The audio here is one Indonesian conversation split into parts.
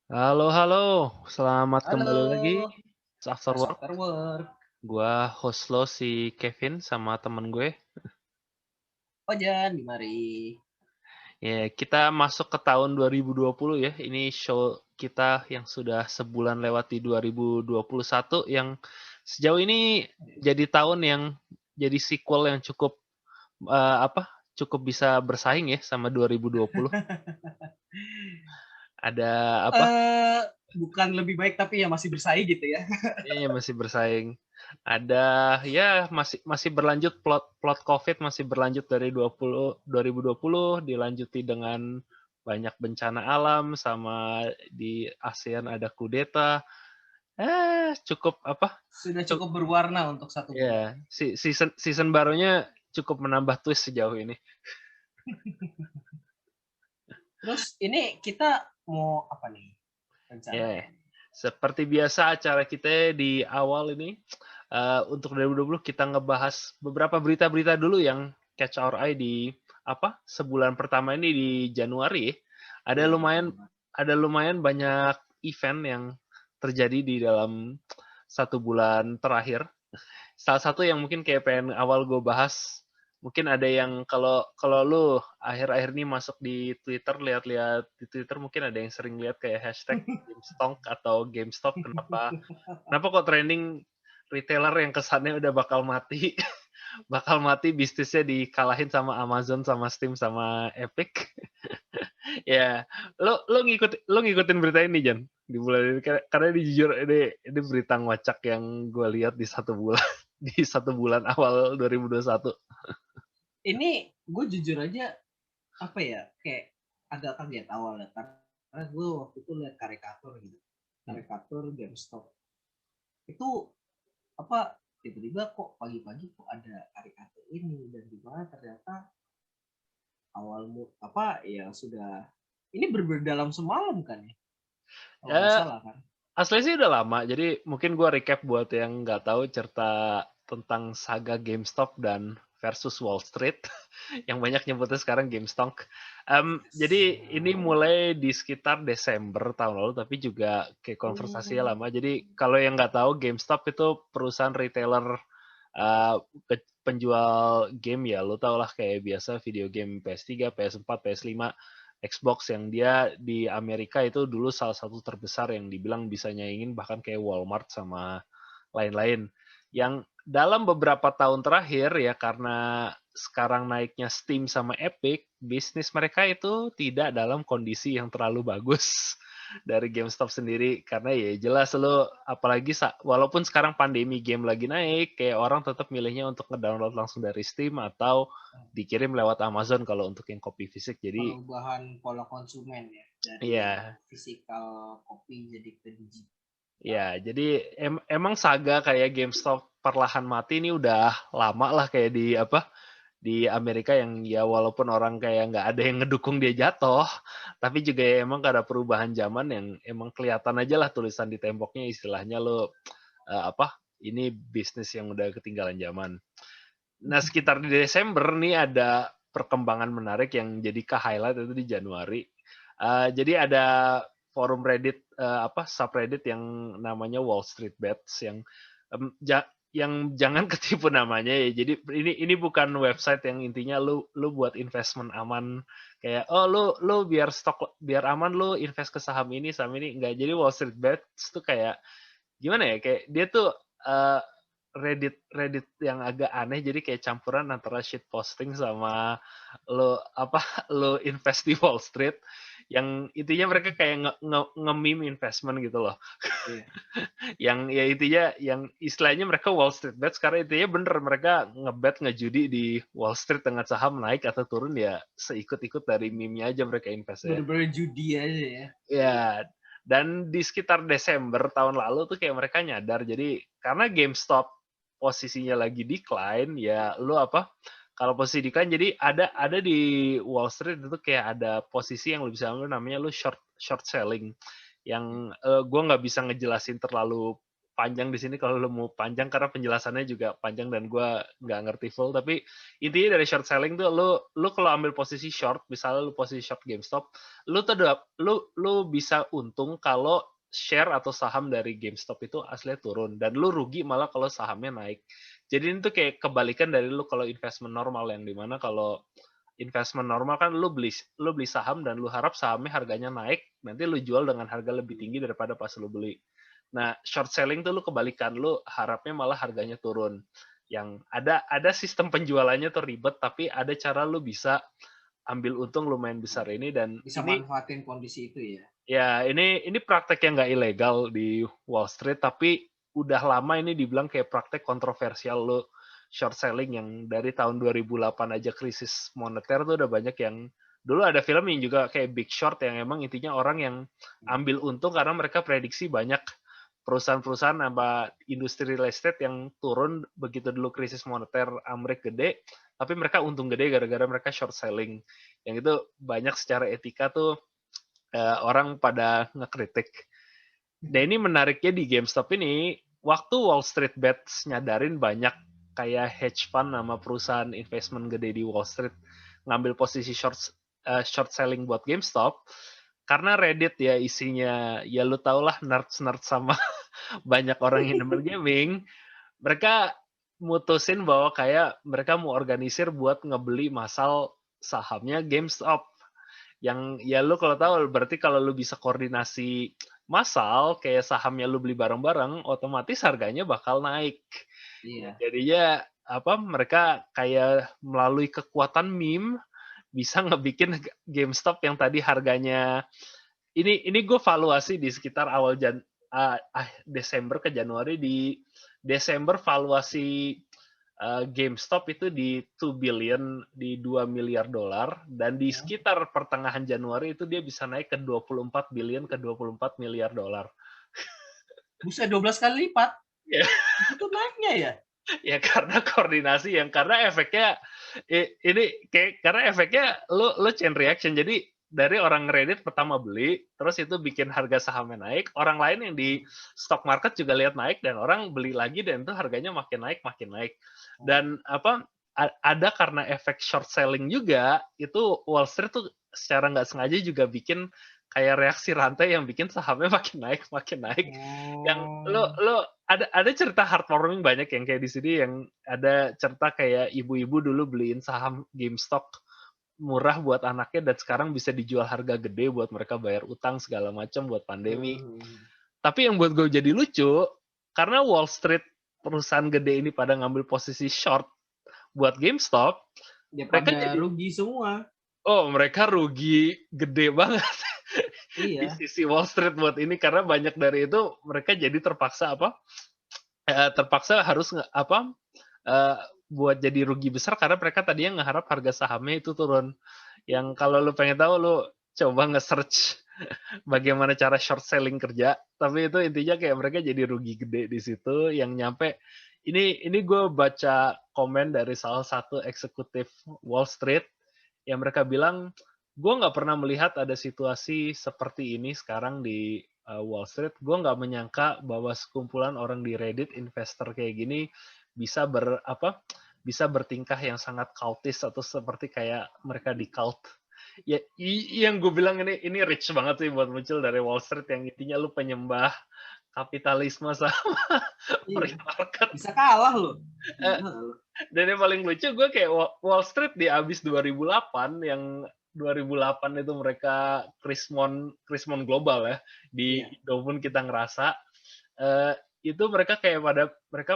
Halo, halo. Selamat kembali lagi Halo, After Work. After Work. Gua host lo si Kevin sama temen gue. Ojan, di mari. Ya, kita masuk ke tahun 2020 ya. Ini show kita yang sudah sebulan lewat di 2021 yang sejauh ini jadi tahun yang jadi sequel yang cukup cukup bisa bersaing ya sama 2020. Ada apa? Eh, bukan lebih baik tapi ya masih bersaing gitu ya. Iya, masih bersaing. Ada ya masih masih berlanjut plot plot Covid masih berlanjut dari 2020 dilanjuti dengan banyak bencana alam sama di ASEAN ada kudeta. Cukup apa? Sudah Cuk cukup berwarna untuk satu bulan. ya, season season barunya cukup menambah twist sejauh ini. Terus ini kita mau apa nih Ya, rencananya? seperti biasa acara kita di awal ini untuk 2020 kita ngebahas beberapa berita-berita dulu yang catch our eye di sebulan pertama ini di Januari. Ada Iya, di lumayan Januari. ada lumayan banyak event yang terjadi di dalam satu bulan terakhir. Salah satu yang mungkin kayak pengen awal gue bahas, mungkin ada yang kalau kalau lu akhir-akhir ini masuk di Twitter, lihat-lihat di Twitter mungkin ada yang sering lihat kayak hashtag GameStonk atau GameStop. Kenapa kenapa kok trending retailer yang kesannya udah bakal mati, bakal mati bisnisnya dikalahin sama Amazon, sama Steam, sama Epic. Ya, lo ngikutin berita ini Jan di bulan ini karena ini jujur ini berita ngocak yang gue lihat di satu bulan di satu bulan awal 2021. Ini gue jujur aja apa ya kayak agak kaget awalnya karena gue waktu itu lihat karikatur gitu. Karikatur GameStop itu apa tiba-tiba kok pagi-pagi kok ada karikatur ini dan dimana ternyata awal apa ya sudah ini berbeda dalam semalam kan ya kalau nggak Ya, salah kan. asli sih udah lama. Jadi mungkin gue recap buat yang nggak tahu cerita tentang saga GameStop dan versus Wall Street yang banyak nyebutnya sekarang GameStonk. Jadi ini mulai di sekitar Desember tahun lalu, tapi juga kayak konversasinya Hmm, lama. Jadi kalau yang nggak tahu, GameStop itu perusahaan retailer uh, penjual game ya. Lo tau lah kayak biasa video game PS3, PS4, PS5, Xbox yang dia di Amerika itu dulu salah satu terbesar yang dibilang bisa nyaingin bahkan kayak Walmart sama lain-lain. Yang dalam beberapa tahun terakhir ya karena sekarang naiknya Steam sama Epic, bisnis mereka itu tidak dalam kondisi yang terlalu bagus dari GameStop sendiri karena ya jelas lo apalagi walaupun sekarang pandemi game lagi naik kayak orang tetap milihnya untuk ngedownload langsung dari Steam atau dikirim lewat Amazon kalau untuk yang kopi fisik. Jadi perubahan pola konsumen ya dari ya physical kopi jadi ke digital. ya, jadi emang saga kayak GameStop perlahan mati ini udah lama lah kayak di Amerika yang ya walaupun orang kayak nggak ada yang ngedukung dia jatuh, tapi juga ya emang ada perubahan zaman yang emang kelihatan aja lah tulisan di temboknya istilahnya lo ini bisnis yang udah ketinggalan zaman. Nah sekitar di Desember nih ada perkembangan menarik yang jadi ke-highlight itu di Januari. Jadi ada forum Reddit subreddit yang namanya Wall Street Bets yang um, ja, yang jangan ketipu namanya ya. Jadi ini bukan website yang intinya lu buat investment aman kayak oh lu biar aman lu invest ke saham ini enggak. Jadi Wall Street Bets tuh kayak gimana ya kayak dia tuh uh, Reddit Reddit yang agak aneh jadi kayak campuran antara shit posting sama lo lo invest di Wall Street yang intinya mereka kayak nge-meme investment gitu loh. Iya. Yang ya intinya yang istilahnya mereka Wall Street bets karena intinya bener mereka ngebet ngejudi di Wall Street dengan saham naik atau turun ya seikut-ikut dari meme-nya aja mereka invest ya. Bener-bener judi aja ya. Ya, dan di sekitar Desember tahun lalu tuh kayak mereka nyadar. Jadi karena GameStop posisinya lagi decline, ya lu kalau posisi decline, jadi ada di Wall Street itu kayak ada posisi yang lu bisa ambil namanya lu short short selling. Yang gue nggak bisa ngejelasin terlalu panjang di sini kalau lu mau panjang karena penjelasannya juga panjang dan gua nggak ngerti full. Tapi intinya dari short selling tuh lu kalau ambil posisi short, misalnya lu posisi short GameStop, lu bisa untung kalau share atau saham dari GameStop itu aslinya turun dan lu rugi malah kalau sahamnya naik. Jadi ini tuh kayak kebalikan dari lu kalau investment normal yang dimana kalau investment normal kan lu beli saham dan lu harap sahamnya harganya naik, nanti lu jual dengan harga lebih tinggi daripada pas lu beli. Nah, short selling tuh lu kebalikan, lu harapnya malah harganya turun. Yang ada sistem penjualannya tuh ribet, tapi ada cara lu bisa ambil untung lumayan besar ini dan Bisa ini manfaatin kondisi itu ya. ya ini praktek yang nggak ilegal di Wall Street, tapi udah lama ini dibilang kayak praktek kontroversial lo short selling yang dari tahun 2008 aja krisis moneter tuh udah banyak yang dulu ada film yang juga kayak Big Short yang emang intinya orang yang ambil untung karena mereka prediksi banyak perusahaan-perusahaan apa industri real estate yang turun begitu dulu krisis moneter Amerika gede, tapi mereka untung gede gara-gara mereka short selling. Yang itu banyak secara etika tuh orang pada ngekritik. Dan ini menariknya di GameStop ini, waktu Wall Street Bets nyadarin banyak kayak hedge fund sama perusahaan investment gede di Wall Street ngambil posisi short selling buat GameStop, karena Reddit ya isinya, ya lu tau lah nerds sama banyak orang yang demen gaming, mereka mutusin bahwa kayak mereka mau organisir buat ngebeli masal sahamnya GameStop yang ya lu kalau tahu berarti kalau lu bisa koordinasi massal kayak sahamnya lu beli bareng-bareng otomatis harganya bakal naik. Iya. Jadinya apa mereka kayak melalui kekuatan meme bisa ngebikin GameStop yang tadi harganya ini gue valuasi di sekitar awal Desember ke Januari. Di Desember valuasi GameStop itu di 2 billion, di 2 miliar dolar, dan di sekitar pertengahan Januari itu dia bisa naik ke 24 billion ke 24 miliar dolar. Buset 12 kali lipat. Ya. Itu naiknya ya? Ya karena koordinasi yang karena efeknya ini kayak karena efeknya lo chain reaction. Jadi dari orang Reddit pertama beli, terus itu bikin harga sahamnya naik, orang lain yang di stock market juga lihat naik dan orang beli lagi dan itu harganya makin naik makin naik. Dan apa ada karena efek short selling juga, itu Wall Street tuh secara nggak sengaja juga bikin kayak reaksi rantai yang bikin sahamnya makin naik makin naik. Yang lo ada cerita heartwarming banyak yang kayak di sini yang ada cerita kayak ibu-ibu dulu beliin saham GameStop murah buat anaknya dan sekarang bisa dijual harga gede buat mereka bayar utang segala macam buat pandemi. Tapi yang buat gue jadi lucu karena Wall Street perusahaan gede ini pada ngambil posisi short buat GameStop, Ya mereka pada jadi rugi semua. Oh, mereka rugi gede banget. Di Iya. sisi Wall Street buat ini karena banyak dari itu mereka jadi terpaksa terpaksa harus buat jadi rugi besar karena mereka tadinya ngeharap harga sahamnya itu turun. Yang kalau lu pengen tahu lu coba nge-search bagaimana cara short selling kerja, tapi itu intinya kayak mereka jadi rugi gede di situ yang nyampe ini gue baca komen dari salah satu eksekutif Wall Street yang mereka bilang gue nggak pernah melihat ada situasi seperti ini sekarang di Wall Street. Gue nggak menyangka bahwa sekumpulan orang di Reddit investor kayak gini bisa bisa bertingkah yang sangat cultish atau seperti kayak mereka di cult. Ya, yang gue bilang ini rich banget sih buat muncul dari Wall Street yang intinya lu penyembah kapitalisme sama free market. Bisa kalah loh. Dan yang paling lucu gue kayak Wall Street di abis 2008 yang 2008 itu mereka krismon global ya di Indo pun kita ngerasa itu mereka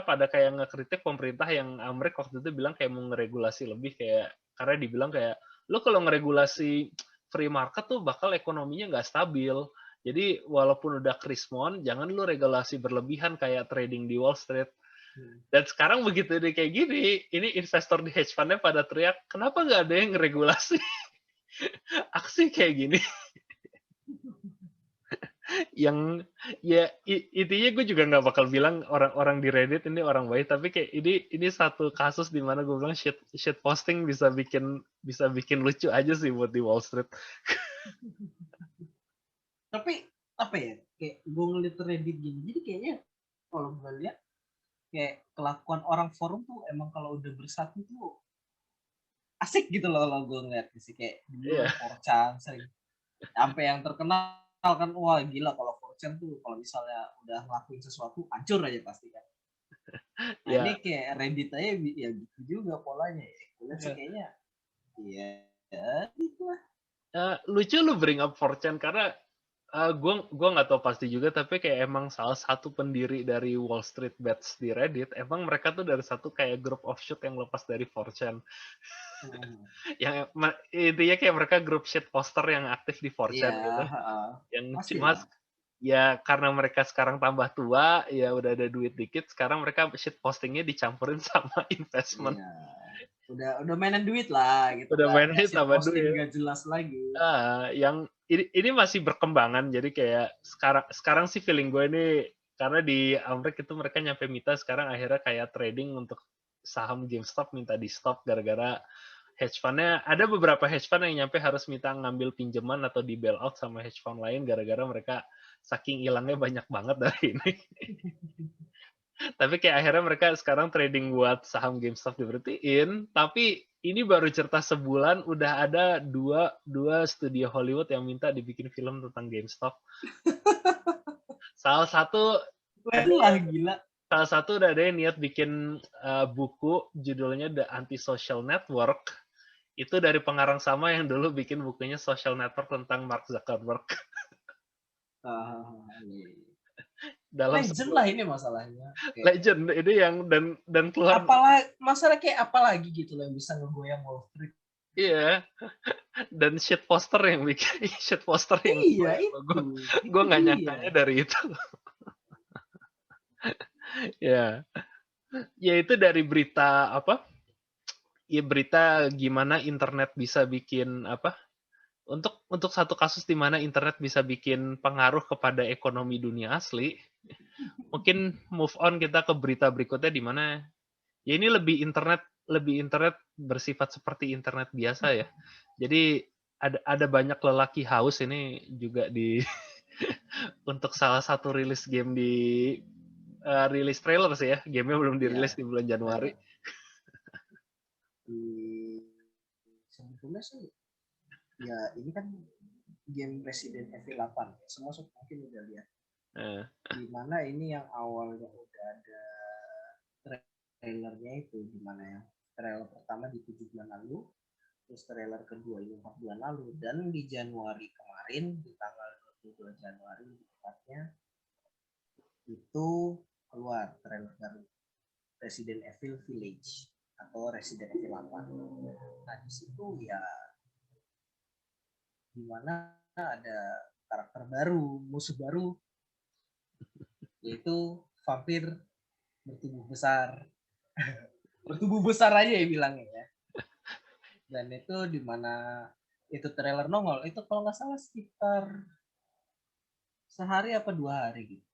pada kayak ngekritik pemerintah yang Amerika waktu itu bilang kayak mau ngeregulasi lebih kayak karena dibilang kayak lo kalau ngeregulasi free market tuh bakal ekonominya nggak stabil. Jadi walaupun udah krismon jangan lo regulasi berlebihan kayak trading di Wall Street. Dan sekarang begitu dia kayak gini, ini investor di hedge fund-nya pada teriak, kenapa nggak ada yang ngeregulasi aksi kayak gini? Yang ya intinya gue juga nggak bakal bilang orang-orang di Reddit ini orang baik, tapi kayak ini satu kasus di mana gue bilang shit posting bisa bikin lucu aja sih buat di Wall Street. Tapi apa ya? Kayak gue ngeliat Reddit gini, jadi kayaknya kalau gue lihat kayak kelakuan orang forum tuh emang kalau udah bersatu tuh asik gitu loh kalau gue ngeliat sih. Kayak dulu Iya. 4chan sering sampai yang terkenal kan, wah gila kalau 4chan tuh kalau misalnya udah ngelakuin sesuatu hancur aja pasti kan. Nah Ya, ini kayak Reddit aja ya gitu juga polanya ya. Gue lihat sih kayaknya iya ya gitu lah. lucu lu bring up 4chan karena gue nggak tahu pasti juga, tapi kayak emang salah satu pendiri dari Wall Street Bets di Reddit, emang mereka tuh dari satu kayak grup offshoot yang lepas dari 4chan. Yang intinya kayak mereka grup shit poster yang aktif di 4chan Iya, gitu. Yang cuma pastilah. ya karena mereka sekarang tambah tua, ya udah ada duit dikit, sekarang mereka shit postingnya dicampurin sama investment. Iya. Udah mainan duit lah gitu, Udah nggak mainnya shit sama posting duit. nggak jelas lagi. Yang ini masih berkembangan, jadi kayak sekarang sih feeling gue ini karena di Amerika itu mereka nyampe minta sekarang akhirnya kayak trading untuk saham GameStop minta di stop gara-gara hedge fund-nya, ada beberapa hedge fund yang nyampe harus minta ngambil pinjaman atau di bailout sama hedge fund lain gara-gara mereka saking hilangnya banyak banget dari ini. Tapi kayak akhirnya mereka sekarang trading buat saham GameStop diberhentiin. Tapi ini baru cerita sebulan udah ada dua studio Hollywood yang minta dibikin film tentang GameStop. Salah satu Keren lah gila. salah satu udah ada yang niat bikin buku judulnya The Anti-Social Network. Itu dari pengarang sama yang dulu bikin bukunya Social Network tentang Mark Zuckerberg. Dalam Legend lah ini masalahnya. legend ini yang dan keluar Apalagi masalah kayak apalagi gitu loh yang bisa ngegoyang Wall Street. iya, dan shit poster yang bikin shit poster yang Iya gue nggak dia. nyangkanya dari itu. Ya, ya itu dari berita apa? Ya berita gimana internet bisa bikin apa? Untuk satu kasus di mana internet bisa bikin pengaruh kepada ekonomi dunia asli. Mungkin move on kita ke berita berikutnya di mana ya ini lebih internet bersifat seperti internet biasa ya. Jadi ada banyak lelaki haus ini juga di untuk salah satu rilis game di rilis trailer sih ya. Gamenya belum dirilis di bulan Januari. Sebetulnya sih ya ini kan game Resident Evil 8. Semua mungkin udah lihat. Dimana ini yang awalnya udah ada trailernya itu, dimana ya trailer pertama di 7 bulan lalu, terus trailer kedua ini 4 bulan lalu, dan di Januari kemarin di tanggal 22 Januari tepatnya itu keluar trailer baru Resident Evil Village atau Resident Evil 8. Nah di situ ya dimana ada karakter baru, musuh baru, yaitu vampir bertubuh besar. Bertubuh besar aja ya bilangnya ya. Dan itu dimana itu trailer nongol, itu kalau nggak salah sekitar sehari apa 2 hari gitu.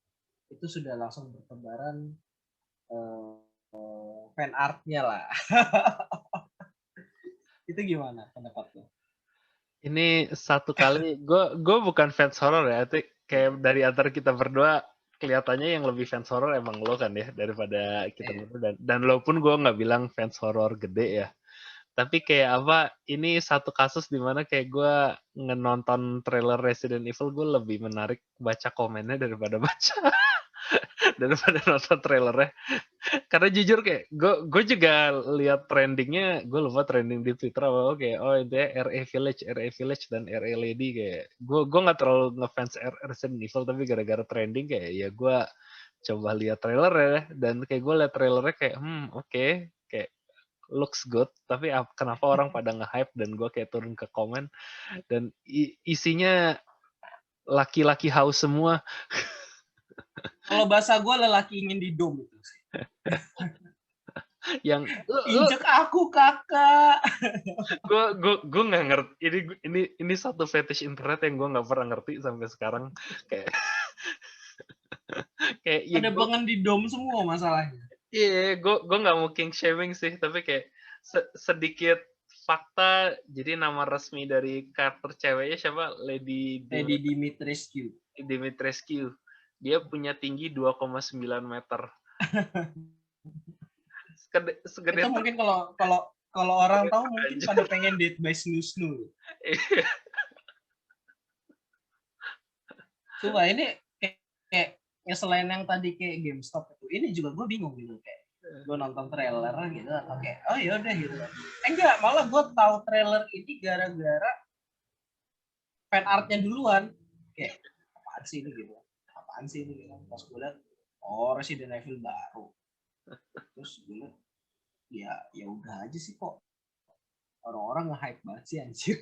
Itu sudah langsung bertebaran fan artnya lah. Itu gimana pendapat lo? Ini satu kali gue bukan fans horror ya, itu kayak dari antara kita berdua kelihatannya yang lebih fans horror emang lo kan ya daripada kita berdua, dan lo pun gue nggak bilang fans horror gede ya. Tapi kayak apa, ini satu kasus di mana kayak gue nonton trailer Resident Evil, gue lebih menarik baca komennya daripada nonton trailernya. Karena jujur kayak gue juga lihat trendingnya, gue lupa trending di Twitter apa kayak intinya RE Village dan RE Lady, kayak gue nggak terlalu ngefans Resident Evil, tapi gara-gara trending kayak ya gue coba lihat trailernya, dan kayak gue lihat trailernya kayak oke, kayak looks good, tapi kenapa orang pada nge-hype, dan gue kayak turun ke komen dan isinya laki-laki haus semua. Kalau bahasa gue lelaki ingin didom itu. Yang injek aku kakak. gue nggak ngerti, ini satu fetish internet yang gue nggak pernah ngerti sampai sekarang. Kayak ya ada banget didom semua masalahnya. Iya, gue nggak mau king shaming sih, tapi kayak sedikit fakta. Jadi nama resmi dari karakter ceweknya siapa? Lady Dimitrescu. Dimitrescu. Dia punya tinggi 2,9 meter. Segede Itu truk mungkin kalau orang tahu mungkin anjir. pada pengen Dead by Snoo. Coba ini kayak ya selain yang tadi kayak GameStop itu, ini juga gue bingung gitu kayak gue nonton trailer gitu atau kayak oh yaudah gitu. Enggak, malah gue tahu trailer ini gara-gara fan artnya duluan. Kayak apaan sih ini gitu? Apaan sih ini gitu? Pas gue liat, oh Resident Evil baru. Terus gue liat, ya udah aja sih kok. Orang-orang nge-hype banget sih anjir.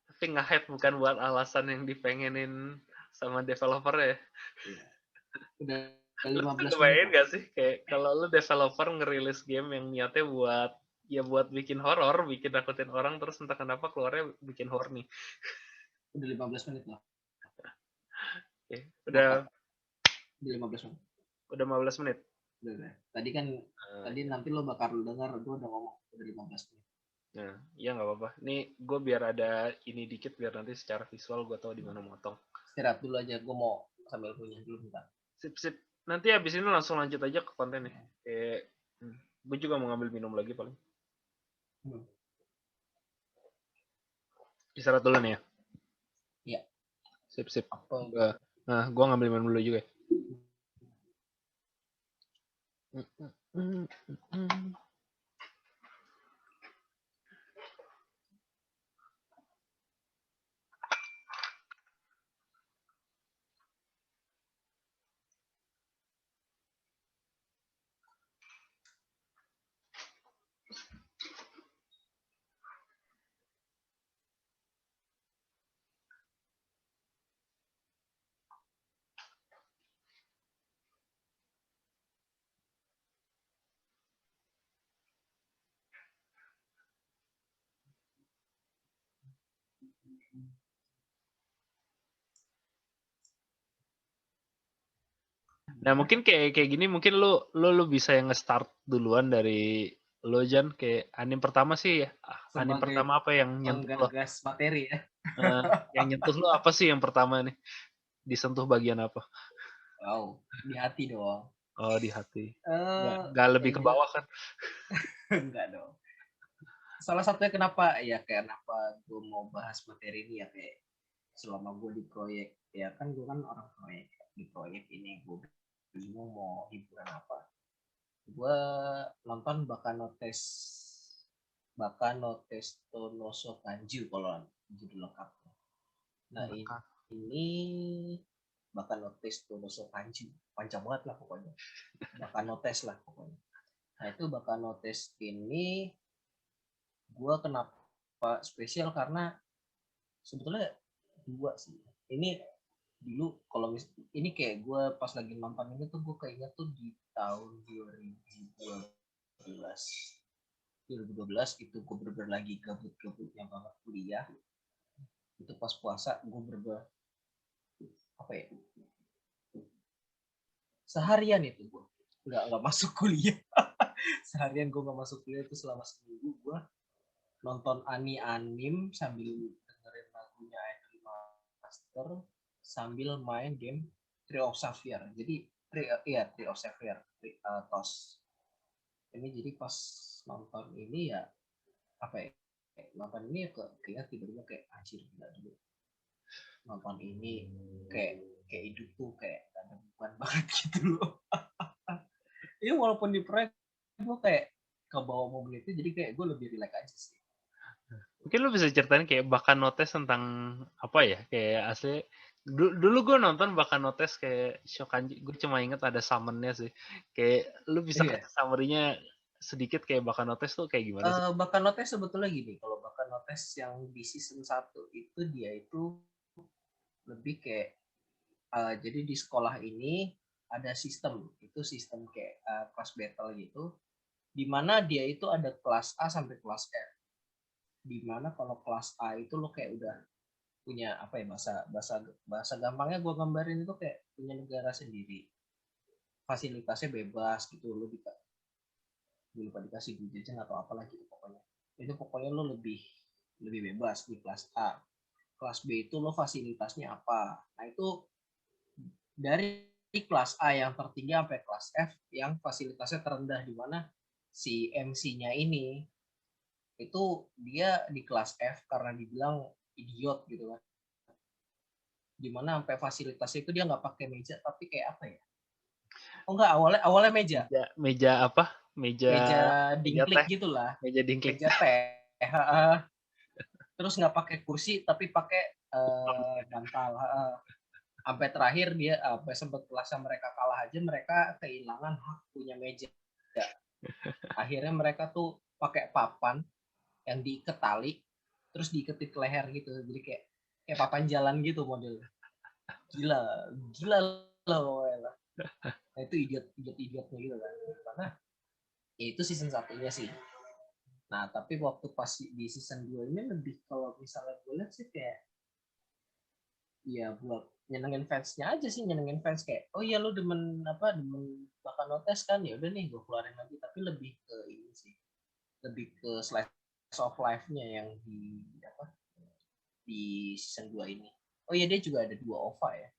Tapi nge-hype bukan buat alasan yang dipengenin sama developer ya. Iya. Udah Lu 15 kebayang menit. gak sih kayak kalau lu developer ngerilis game yang niatnya buat bikin horor, bikin nakutin orang, terus entah kenapa keluarnya bikin horny. Udah 15 menit lah. Okay. Udah 15 menit. Udah 15 menit. Udah. Tadi kan tadi nanti lo bakal dengar gue udah ngomong udah 15 menit. Nah, iya nggak apa-apa. Nih gue biar ada ini dikit biar nanti secara visual gue tahu di mana motong. Istirahat dulu aja, gue mau sambil punya dulu bentar. Sip. Nanti habis ini langsung lanjut aja ke kontennya. Kayak gue juga mau ngambil minum lagi paling. Istirahat dulu nih ya. Iya. Sip. Nah, gue ngambil minum dulu juga. Nah mungkin kayak gini mungkin lu bisa yang nge-start duluan dari lo Jan, kayak anime pertama sih ya. Anime pertama apa yang nyentuh lo? Penggagas materi ya. Yang nyentuh lo apa sih yang pertama nih? Disentuh bagian apa? Wow, di hati dong. Oh di hati. Nggak Lebih ke bawah kan? enggak dong. Salah satunya kenapa gue mau bahas materi ini ya kayak selama gue di proyek ya kan gue kan orang proyek di proyek ini gue bingung mau hiburan apa. Gue nonton Bakano Tonoso Kanju kalau judul lengkapnya. Nah ini Bakano Tonoso Kanju panjang banget lah pokoknya. Bakano lah pokoknya. Nah itu Bakano ini gue kenapa spesial karena sebetulnya dua sih. Ini dulu kalau ini kayak gue pas lagi nonton ini tuh gue keinget tuh di tahun 2012 itu gue bener-bener lagi gabut-gabutnya banget kuliah. Itu pas puasa gue bener-bener apa ya, seharian itu gue nggak masuk kuliah. Seharian gue nggak masuk kuliah itu selama seminggu gue nonton anim sambil dengerin lagunya Idol Master sambil main game Tree of Sapphire. Jadi Tree of Sapphire, TOS. Ini jadi pas nonton ini ya apa ya? Nonton ini ya kayak tiba-tiba kayak anjir gila dulu. Nonton ini kayak hidup tuh kayak ada beban banget gitu loh. Ini walaupun di proyek gue kayak ke bawah mobil itu jadi kayak gue lebih relax aja sih. Mungkin lu bisa ceritain kayak bahkan notes tentang apa ya, kayak asli dulu gue nonton bahkan notes kayak Shokanji, gue cuma inget ada summonnya sih. Kayak lu bisa kasih summary-nya sedikit kayak bahkan notes tuh kayak gimana sih? Bahkan notes sebetulnya gini, kalau bahkan notes yang di season 1 itu dia itu lebih kayak jadi di sekolah ini ada sistem kayak kelas battle gitu, di mana dia itu ada kelas A sampai kelas F. Di mana kalau kelas A itu lo kayak udah punya apa ya, bahasa gampangnya gue gambarin itu kayak punya negara sendiri, fasilitasnya bebas gitu, lo lupa dikasih duit jajan atau apalah gitu pokoknya. Itu pokoknya lo lebih bebas di kelas A. kelas B itu lo fasilitasnya apa. Nah itu dari kelas A yang tertinggi sampai kelas F yang fasilitasnya terendah, di mana si MC-nya ini itu dia di kelas F karena dibilang idiot gitu kan. Dimana sampai fasilitasnya itu dia nggak pakai meja tapi kayak apa ya? Oh enggak, awalnya meja. Meja apa? Meja Meja dingklik teh, gitulah. meja dingklik. Meja teh. Terus nggak pakai kursi tapi pakai bantal. Sampai terakhir dia sampai sempat kelasnya mereka kalah aja, mereka kehilangan hak punya meja. Akhirnya mereka tuh pakai papan yang diikat tali terus diiketin ke leher gitu, jadi kayak papan jalan gitu model. Gila loh. Nah itu idiotnya gitu kan, karena ya itu season satunya sih. Nah tapi waktu pas di season 2 ini lebih, kalau misalnya gue lihat sih kayak ya buat nyenengin fansnya aja sih, nyenengin fans kayak oh iya lu demen bakal notes kan, ya udah nih gue keluarin lagi. Tapi lebih ke ini sih, lebih ke slice of life-nya yang di season 2 ini. Oh iya, dia juga ada 2 OVA ya,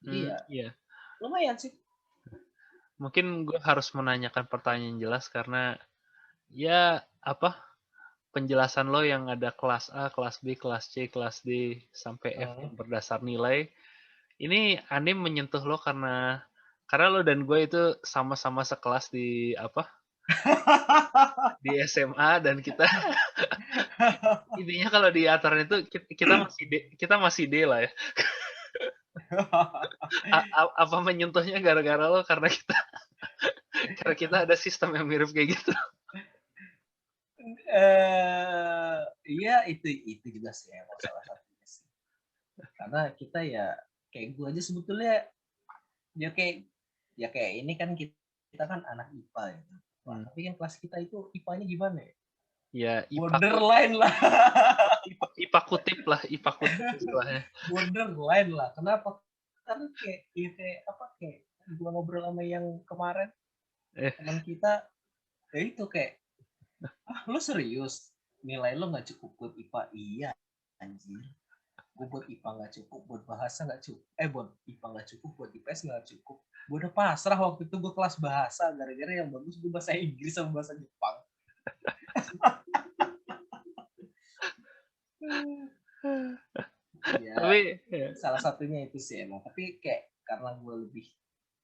jadi ya Iya. lumayan sih. Mungkin gue harus menanyakan pertanyaan jelas karena ya apa penjelasan lo yang ada kelas A, kelas B, kelas C, kelas D sampai F yang berdasar nilai. Ini anime menyentuh lo karena lo dan gue itu sama-sama sekelas di di SMA, dan kita intinya kalau di aturan itu kita masih D lah ya. Apa menyentuhnya gara-gara lo karena kita ada sistem yang mirip kayak gitu. Iya itu juga sih emang salah satunya sih, karena kita ya kayak gue aja sebetulnya ya kayak ini kan kita kan anak IPA gitu. Tapi kan kelas kita itu IPA-nya gimana ya? Ya, Borderline lah. IPA kutip lah, IPA kutip istilahnya. Borderline lah. Kenapa? Karena kayak gue ngobrol sama yang kemarin, teman kita, ya itu kayak, lu serius nilai lo nggak cukup buat IPA? Iya anjir, gue buat IPA nggak cukup, buat bahasa nggak cukup, buat IPA nggak cukup, buat IPS nggak cukup. Gue udah pasrah waktu itu, gue kelas bahasa, gara-gara yang bagus gue bahasa Inggris sama bahasa Jepang. Ya, Tapi salah satunya itu sih emang. Tapi kayak karena gue lebih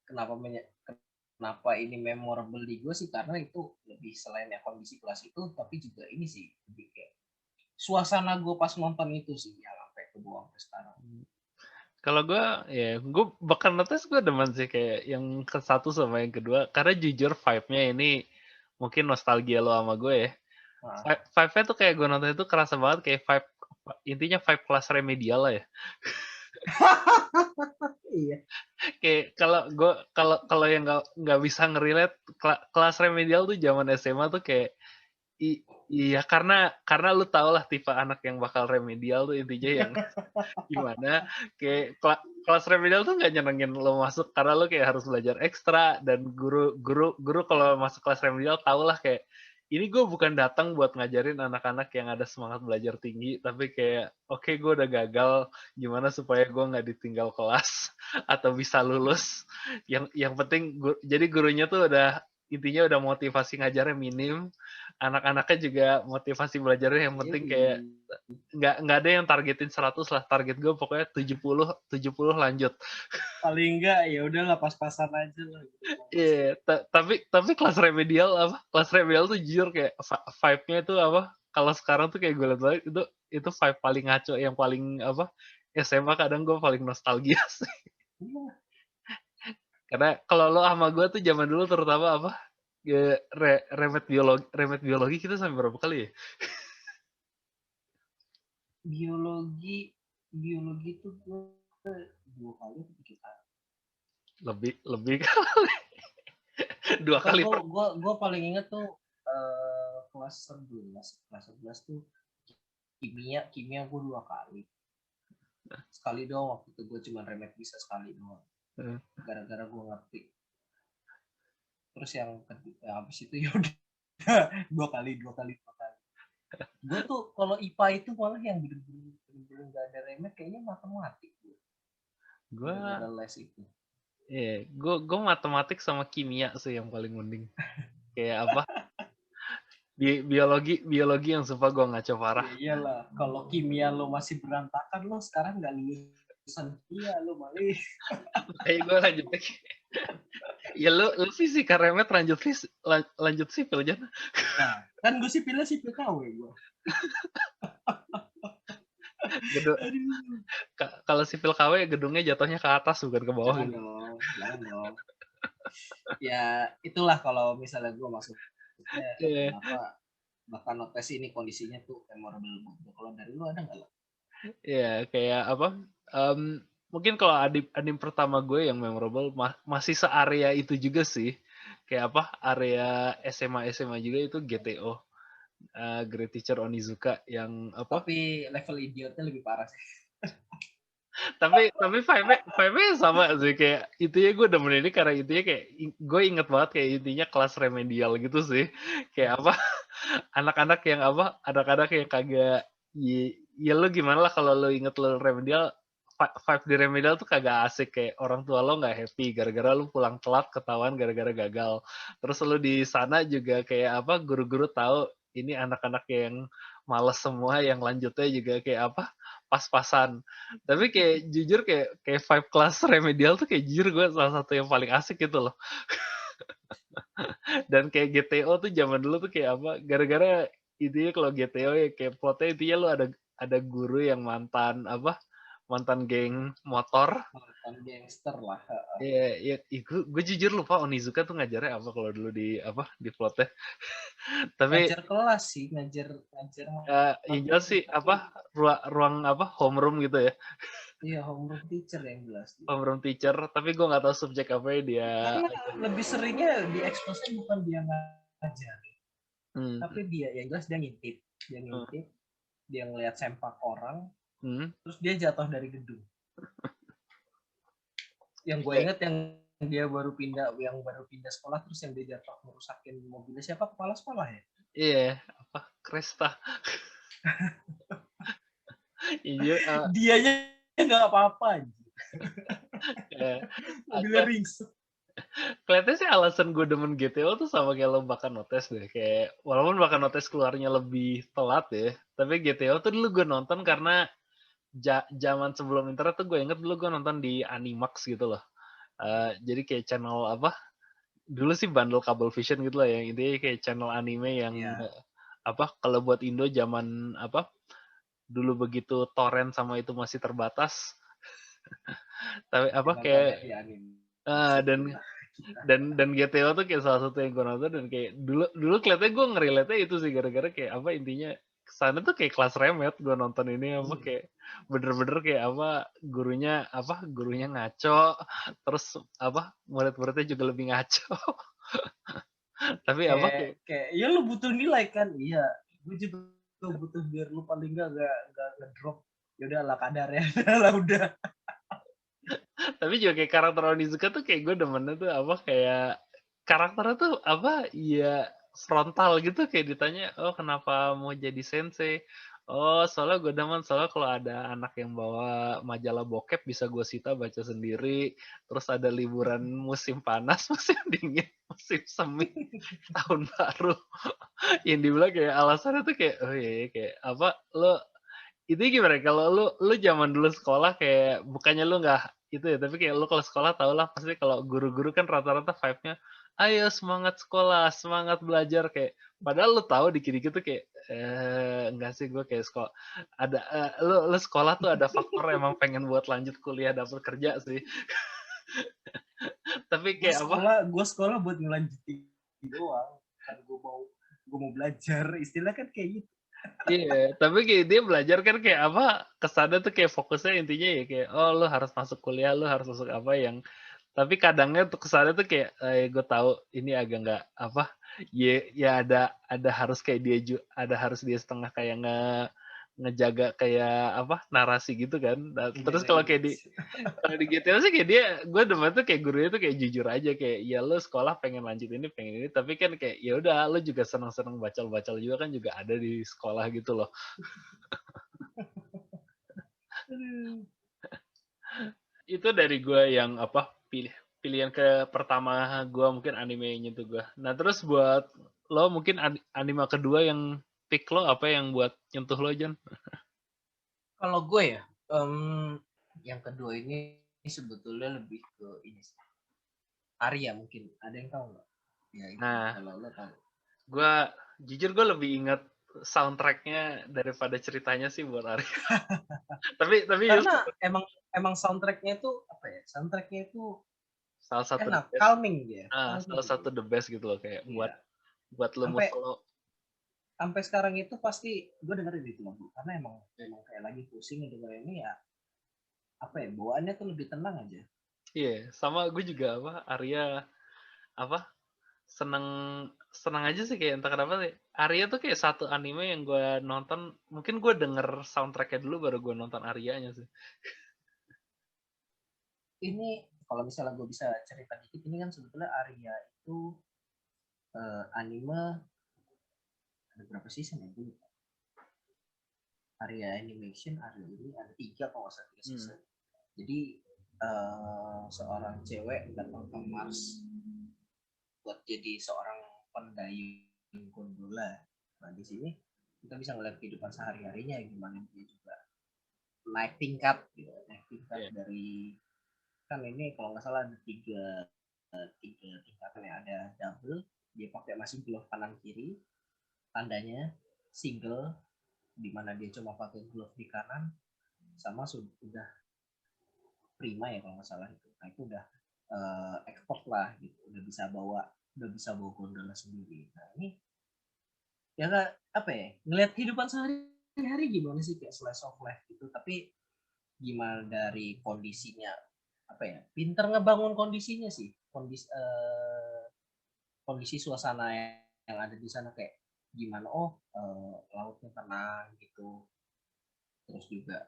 kenapa ini memorable di gue sih, karena itu lebih selain ya kondisi kelas itu, tapi juga ini sih lebih kayak suasana gue pas nonton itu sih yang sampai kebuang sampai sekarang. kalau gue bakal notice gue demen sih kayak yang ke satu sama yang kedua, karena jujur vibe-nya ini mungkin nostalgia lo sama gue ya. Vibe-nya tuh kayak gue nonton itu kerasa banget kayak intinya vibe kelas remedial lah ya. Iya. Kayak kalau yang nggak bisa ngerelate kelas remedial tuh zaman SMA tuh kayak iya, karena lu tau lah tipe anak yang bakal remedial tuh intinya yang gimana, kayak kelas remedial tuh nggak nyenengin lo masuk karena lo kayak harus belajar ekstra, dan guru kalau masuk kelas remedial tau lah kayak ini gue bukan datang buat ngajarin anak-anak yang ada semangat belajar tinggi, tapi kayak oke, gue udah gagal, gimana supaya gue nggak ditinggal kelas atau bisa lulus. Yang penting jadi gurunya tuh intinya udah motivasi ngajarnya minim, anak-anaknya juga motivasi belajarnya yang penting kayak nggak ada yang targetin 100 lah, target gue pokoknya 70 lanjut. Paling enggak ya udahlah pas-pasan aja lah gitu. Iya, tapi kelas remedial tuh jujur kayak vibe-nya itu kalau sekarang tuh kayak gue lihat itu vibe paling ngaco, yang paling SMA kadang gue paling nostalgia sih. Karena kalau lo sama gue tuh zaman dulu terutama remet biologi kita sampai berapa kali ya? Biologi tuh gue 2 kali atau 3 kali. Lebih kali. 2 kali. Gue paling inget tuh kelas 11 tuh kimia gue 2 kali. Sekali doang waktu itu, gue cuma remet bisa sekali doang. Gara-gara gue ngerti. Terus yang habis itu ya udah 2 kali. Gue tuh kalau IPA itu malah yang bener-bener gak ada remeh kayaknya matematik. Gue Gara-gara les itu. gue matematik sama kimia sih yang paling mending. Kayak apa? Biologi yang sumpah gue ngaco parah. Ya iyalah, kalau kimia lo masih berantakan lo sekarang nggak lulusan kimia lo malah. Kayak gue lanjutnya. Ya lu fisika remet lanjut sipil aja. Nah, kan gue sipilnya sipil KW gue. Aduh. Kalau sipil KW gedungnya jatuhnya ke atas bukan ke bawah Jangan gitu. dong, jangan dong. Ya itulah kalau misalnya gue maksudnya Iya. kenapa bahkan notes ini kondisinya tuh memorable banget. Kalau dari lu ada nggak lo? Iya, kayak apa? Mungkin kalau anim pertama gue yang memorable masih searea itu juga sih. Kayak apa? Area SMA juga itu GTO. Great Teacher Onizuka yang apa? Tapi level idiotnya lebih parah sih. tapi vibe-nya sama sih kayak intinya gue demen ini karena intinya kayak gue inget banget kayak intinya kelas remedial gitu sih. Kayak apa? Anak-anak yang kagak ya lu gimana lah kalau lu inget lu remedial vibe di remedial tuh kagak asik kayak orang tua lo nggak happy gara-gara lu pulang telat ketahuan gara-gara gagal terus lu di sana juga kayak apa guru-guru tahu ini anak-anak yang males semua yang lanjutnya juga kayak apa pas-pasan tapi kayak jujur kayak vibe kelas remedial tuh kayak jujur gue salah satu yang paling asik gitu loh dan kayak GTO tuh zaman dulu tuh kayak apa gara-gara intinya kalau GTO ya kayak plotnya intinya lu ada guru yang mantan geng motor. Mantan gangster lah. Iya, gue jujur lupa Onizuka tuh ngajarnya apa kalau dulu di plotnya. Tapi Ngajar kelas sih, ngajar ngajar yang jelas sih tapi ruang homeroom gitu ya, iya homeroom teacher yang jelas. homeroom teacher. Tapi gue nggak tahu subjek apa ya dia. Karena lebih seringnya di expose bukan dia ngajar, Hmm, tapi dia yang jelas dia hmm, ngintip, dia ngelihat sempak orang, hmm. terus dia jatuh dari gedung. Yang gue Iya, inget yang baru pindah sekolah terus yang dia jatuh merusakin mobilnya siapa kepala sekolah ya? iya, apa Kresta. Iya, Dianya nggak apa-apa aja. eh, Mobilnya ringsek. kelihatannya sih alasan gue demen GTO tuh sama kayak lo Bakan Notes deh. Kayak walaupun Bakan Notes keluarnya lebih telat ya, tapi GTO tuh dulu gue nonton karena zaman sebelum internet tuh gue inget dulu gue nonton di Animax gitu loh. Jadi kayak channel apa? Dulu sih bundle Cablevision gitu lah ya. Intinya kayak channel anime yang Iya. apa? Kalau buat Indo zaman apa? Dulu begitu torrent sama itu masih terbatas. Tapi apa kayak Nontonnya di anime dan maksudnya kita. dan GTO tuh kayak salah satu yang gue nonton dan kayak dulu kelihatannya gue ngerelate itu sih gara-gara kayak apa intinya kesana tuh kayak kelas remet gue nonton ini apa kayak bener-bener kayak gurunya ngaco terus apa murid-muridnya juga lebih ngaco tapi apa kayak kayak kayak ya lu butuh nilai kan, iya gue juga butuh biar lu paling nggak ngedrop, ya udah lah kadar ya. Lah udah. tapi juga kayak karakter Onizuka tuh kayak gue demennya tuh apa kayak karakternya tuh apa ya frontal gitu kayak ditanya oh kenapa mau jadi sensei oh soalnya gue demen soalnya kalau ada anak yang bawa majalah bokep bisa gue sita baca sendiri terus ada liburan musim panas musim dingin musim semi tahun baru yang dibilang kayak alasannya tuh kayak oh iya kayak apa lo itu gimana kalau lu zaman dulu sekolah kayak bukannya lu nggak itu ya tapi kayak lu kalau sekolah tau lah pasti kalau guru-guru kan rata-rata vibe-nya ayo semangat sekolah semangat belajar kayak padahal lu tahu dikit-dikit tuh kayak enggak sih gue kayak sekolah ada lu sekolah tuh ada faktor emang pengen buat lanjut kuliah dapat kerja sih tapi kayak apa Gue sekolah buat ngelanjutin doang kan, gue mau belajar istilah kan kayak gitu. iya, tapi kayak dia belajar kan kayak apa kesana tuh kayak fokusnya intinya ya kayak oh lu harus masuk kuliah lu harus masuk apa yang tapi kadangnya tuh kesana tuh kayak gue tahu ini agak nggak apa ya ada harus kayak dia ada harus dia setengah kayak ngejaga kayak apa narasi gitu kan. Nah, terus Menjaga kalau kayak di image. kalau di GTA sih kayak dia, gue demen tuh kayak gurunya tuh kayak jujur aja kayak ya lu sekolah pengen lanjut ini pengen ini tapi kan kayak ya udah lu juga seneng-seneng bacal-bacal juga kan juga ada di sekolah gitu loh. Aduh. Itu dari gue yang apa pilihan ke pertama gue mungkin animenya tuh gue. Nah terus buat lo mungkin anime kedua yang pick lo apa yang buat nyentuh lo Jon? Kalau gue ya, yang kedua ini sebetulnya lebih ke ini sih. Arya mungkin. Ada yang tahu nggak? Ya itu Nah kalau lo tahu. gue jujur gue lebih ingat soundtracknya daripada ceritanya sih buat Arya. tapi justru Karena emang soundtracknya itu apa ya? Soundtracknya itu salah satu the enak, best. calming dia, calming Salah satu dia. the best gitu loh kayak buat Iya. lo Sampai slow. sampai sekarang itu pasti gue dengerin itu lagu karena emang kayak lagi pusing dengerin ini ya apa ya bawaannya tuh lebih tenang aja. Iya, sama gue juga apa Arya apa seneng seneng aja sih kayak entah kenapa sih. Arya tuh kayak satu anime yang gue nonton, mungkin gue denger soundtracknya dulu baru gue nonton Aryanya sih. Ini kalau misalnya gue bisa cerita dikit ini kan sebetulnya Arya itu anime ada berapa season ya dulu? Arya Animation Arya ini ada 3 kalau nggak salah 3 season. Jadi seorang cewek datang ke Mars buat jadi seorang pendayung gondola. Nah di sini kita bisa ngeliat kehidupan sehari-harinya gimana dia juga naik tingkat gitu, naik tingkat dari kan ini kalau nggak salah ada tiga tingkatan yang ada double dia pakai masih glove kanan kiri tandanya single di mana dia cuma pakai glove di kanan sama sudah prima ya kalau nggak salah itu nah itu udah export lah gitu udah bisa bawa gondola sendiri nah ini ya apa ya ngelihat kehidupan sehari-hari gimana sih kayak slice of life gitu tapi gimana dari kondisinya apa ya pinter ngebangun kondisinya sih kondisi suasana yang ada di sana kayak gimana lautnya tenang gitu terus juga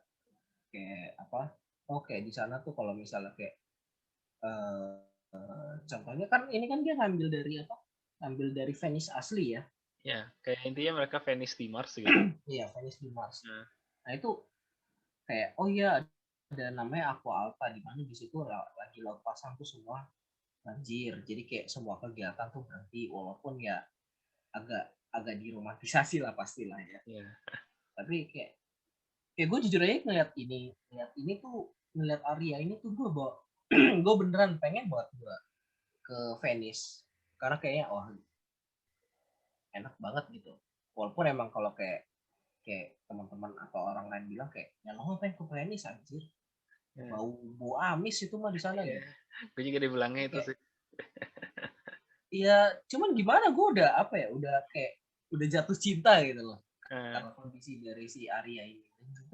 kayak apa kayak di sana tuh kalau misalnya kayak contohnya kan ini kan dia ngambil dari Venice asli ya. Ya, kayak intinya mereka Venice di Mars gitu. Iya, Venice di Mars. Nah itu kayak oh iya ada namanya Aqua Alta di mana di situ lagi laut pasang tuh semua banjir. Jadi kayak semua kegiatan tuh berhenti walaupun ya agak agak diromantisasi lah pastilah ya. Yeah. Tapi kayak gue jujur aja ngeliat ini tuh ngeliat Arya ini tuh gue bawa gue beneran pengen buat gue ke Venice karena kayaknya enak banget gitu walaupun emang kalau kayak teman-teman atau orang lain bilang kayak ya lo ngapain ke Venice anjir bau amis itu mah di sana gitu gue juga dibilangnya itu sih iya cuman gimana gue udah apa ya udah jatuh cinta gitu loh karena kondisi dari si Arya ini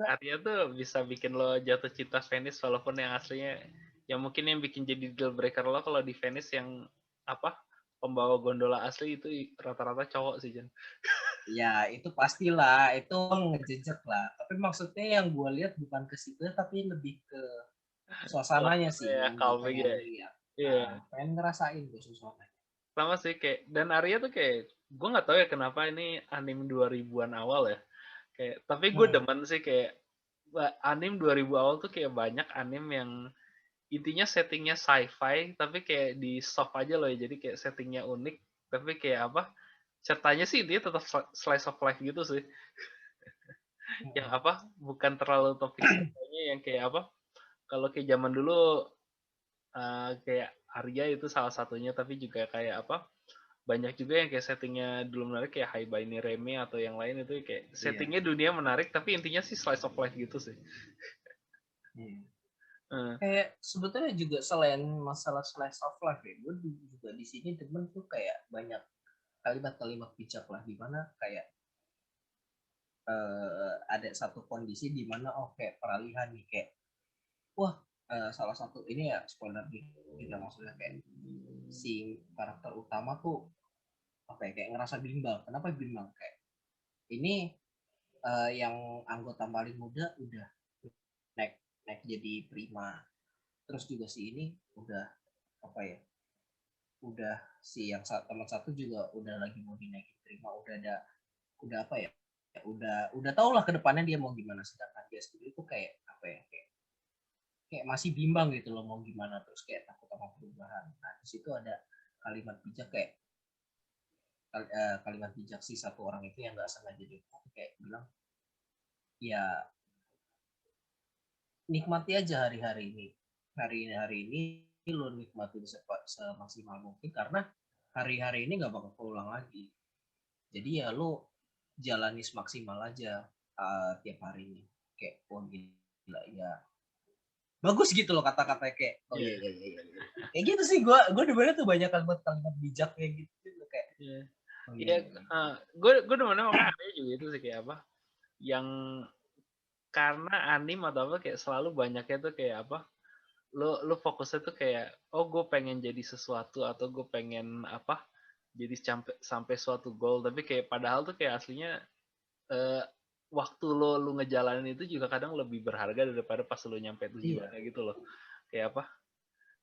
Arya tuh bisa bikin lo jatuh cinta Venice walaupun yang aslinya yang mungkin yang bikin jadi deal breaker lo kalau di Venice yang apa pembawa gondola asli itu rata-rata cowok sih Jan. Ya itu pastilah itu ngejejek lah tapi maksudnya yang gue lihat bukan ke situ tapi lebih ke suasananya sih ya, yang gue calming pengen ya. lihat Iya. pengen ngerasain tuh suasananya Sama sih kayak dan Arya tuh kayak gue nggak tahu ya kenapa ini anime 2000-an awal ya. Kayak tapi gue demen sih kayak anime 2000 awal tuh kayak banyak anime yang intinya settingnya sci-fi tapi kayak di soft aja loh ya. Jadi kayak settingnya unik tapi kayak apa? Ceritanya sih dia tetap slice of life gitu sih. Yang apa? Bukan terlalu topik ceritanya yang kayak apa? Kalau kayak zaman dulu kayak Arya itu salah satunya tapi juga kayak apa? Banyak juga yang kayak settingnya dulu menarik kayak High Binary Reme atau yang lain itu kayak settingnya dunia menarik tapi intinya sih slice of life gitu sih. Kayak sebetulnya juga selain masalah slice of life ya, gue juga di sini demen tuh kayak banyak kalimat-kalimat bijak lah di mana kayak ada satu kondisi di mana kayak peralihan nih kayak wah salah satu ini ya spoiler tidak maksudnya kayak si karakter utama tuh apa ya kayak ngerasa bimbang kenapa bimbang kayak ini yang anggota paling muda udah naik naik jadi prima. Terus juga si ini udah apa ya? Udah si yang teman satu juga udah lagi mau dinaikin prima, udah apa ya? Udah tau lah kedepannya dia mau gimana, sedangkan dia sendiri tuh kayak apa ya? Kayak masih bimbang gitu loh mau gimana, terus kayak takut sama perubahan. Nah, di situ ada kalimat bijak kalimat bijak si satu orang itu yang nggak sengaja dia kayak bilang, ya nikmati aja hari-hari ini lo nikmatin semaksimal mungkin karena hari-hari ini nggak bakal keulang lagi, jadi ya lo jalani semaksimal aja tiap harinya. Kayak oh gila ya, bagus gitu loh kata-kata kayak oh iya iya iya kayak gitu sih. Gue dimana tuh banyak kalimat-kalimat bijak kayak gitu kayak iya. Gue demennya makanya aneh juga itu sih kayak apa yang karena anim atau apa kayak selalu banyaknya tuh kayak apa lu fokusnya tuh kayak oh gue pengen jadi sesuatu atau gue pengen apa jadi sampai suatu goal, tapi kayak padahal tuh kayak aslinya eh, waktu lu ngejalanin itu juga kadang lebih berharga daripada pas lu nyampe tujuannya gitu loh. Kayak apa